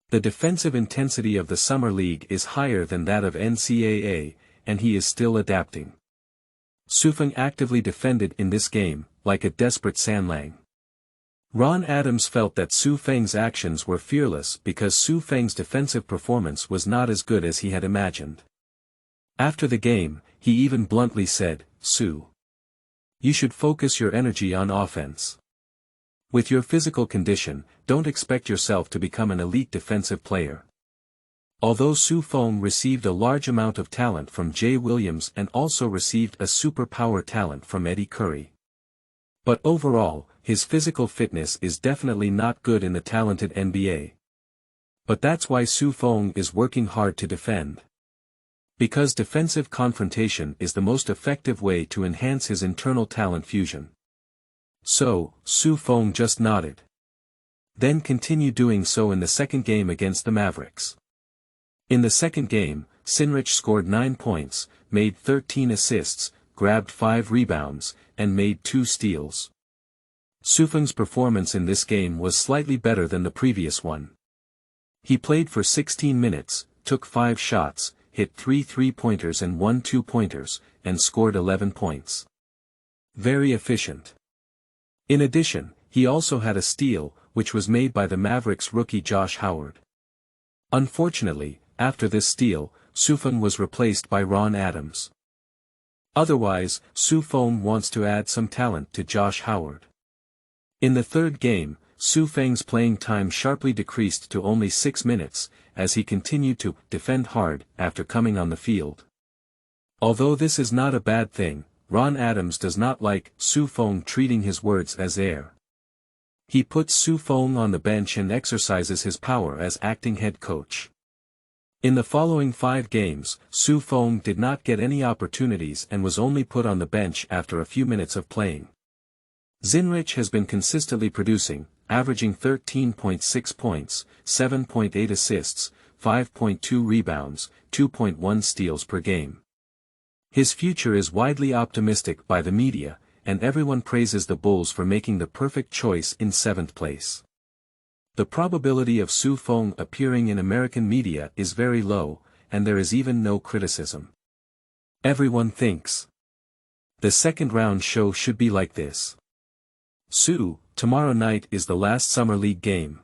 The defensive intensity of the Summer League is higher than that of NCAA, and he is still adapting. Feng actively defended in this game, like a desperate Sanlang. Ron Adams felt that Feng's actions were fearless because Feng's defensive performance was not as good as he had imagined. After the game, he even bluntly said, "You should focus your energy on offense. With your physical condition, don't expect yourself to become an elite defensive player." Although Feng received a large amount of talent from Jay Williams and also received a superpower talent from Eddie Curry. But overall, his physical fitness is definitely not good in the talented NBA. But that's why Feng is working hard to defend. Because defensive confrontation is the most effective way to enhance his internal talent fusion. So, Feng just nodded. Then continued doing so in the second game against the Mavericks. In the second game, Sinrich scored 9 points, made 13 assists, grabbed 5 rebounds, and made 2 steals. Su Feng's performance in this game was slightly better than the previous one. He played for 16 minutes, took 5 shots, hit 3 3-pointers and 1 2-pointers, and scored 11 points. Very efficient. In addition, he also had a steal, which was made by the Mavericks rookie Josh Howard. Unfortunately, after this steal, Su Feng was replaced by Ron Adams. Otherwise, Su Feng wants to add some talent to Josh Howard. In the third game, Su Feng's playing time sharply decreased to only 6 minutes, as he continued to defend hard after coming on the field. Although this is not a bad thing, Ron Adams does not like Su Feng treating his words as air. He puts Su Feng on the bench and exercises his power as acting head coach. In the following 5 games, Su Feng did not get any opportunities and was only put on the bench after a few minutes of playing. Zinrich has been consistently producing, averaging 13.6 points, 7.8 assists, 5.2 rebounds, 2.1 steals per game. His future is widely optimistic by the media, and everyone praises the Bulls for making the perfect choice in 7th place. The probability of Su Feng appearing in American media is very low, and there is even no criticism. Everyone thinks the second round show should be like this. Su, tomorrow night is the last summer league game.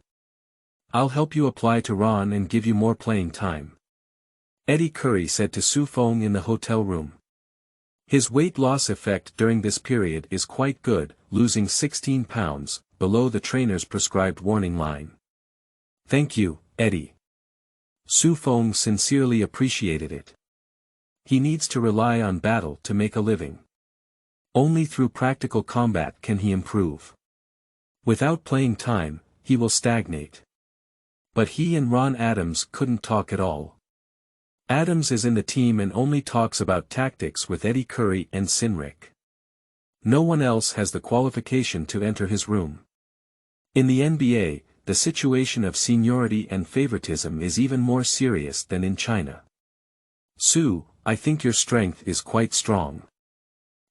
I'll help you apply to Ron and give you more playing time. Eddie Curry said to Su Feng in the hotel room. His weight loss effect during this period is quite good, losing 16 pounds, below the trainer's prescribed warning line. Thank you, Eddie. Su Feng sincerely appreciated it. He needs to rely on battle to make a living. Only through practical combat can he improve. Without playing time, he will stagnate. But he and Ron Adams couldn't talk at all. Adams is in the team and only talks about tactics with Eddie Curry and Zinrich. No one else has the qualification to enter his room. In the NBA, the situation of seniority and favoritism is even more serious than in China. Su, I think your strength is quite strong.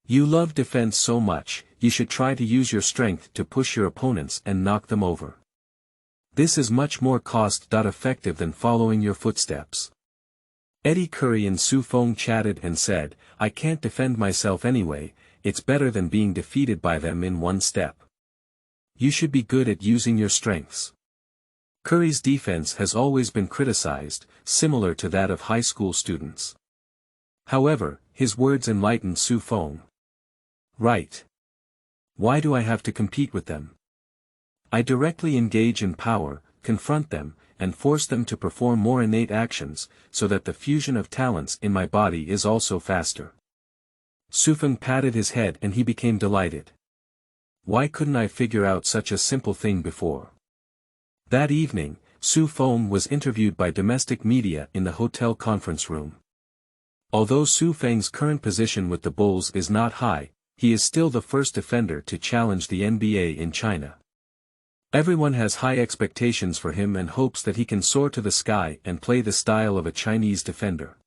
You love defense so much, you should try to use your strength to push your opponents and knock them over. This is much more cost-effective than following your footsteps. Eddie Curry and Su Feng chatted and said, I can't defend myself anyway, it's better than being defeated by them in one step. You should be good at using your strengths. Curry's defense has always been criticized, similar to that of high school students. However, his words enlightened Su Feng. Right. Why do I have to compete with them? I directly engage in power, confront them, and force them to perform more innate actions, so that the fusion of talents in my body is also faster. Su Feng patted his head and he became delighted. Why couldn't I figure out such a simple thing before? That evening, Su Feng was interviewed by domestic media in the hotel conference room. Although Su Feng's current position with the Bulls is not high, he is still the first defender to challenge the NBA in China. Everyone has high expectations for him and hopes that he can soar to the sky and play the style of a Chinese defender.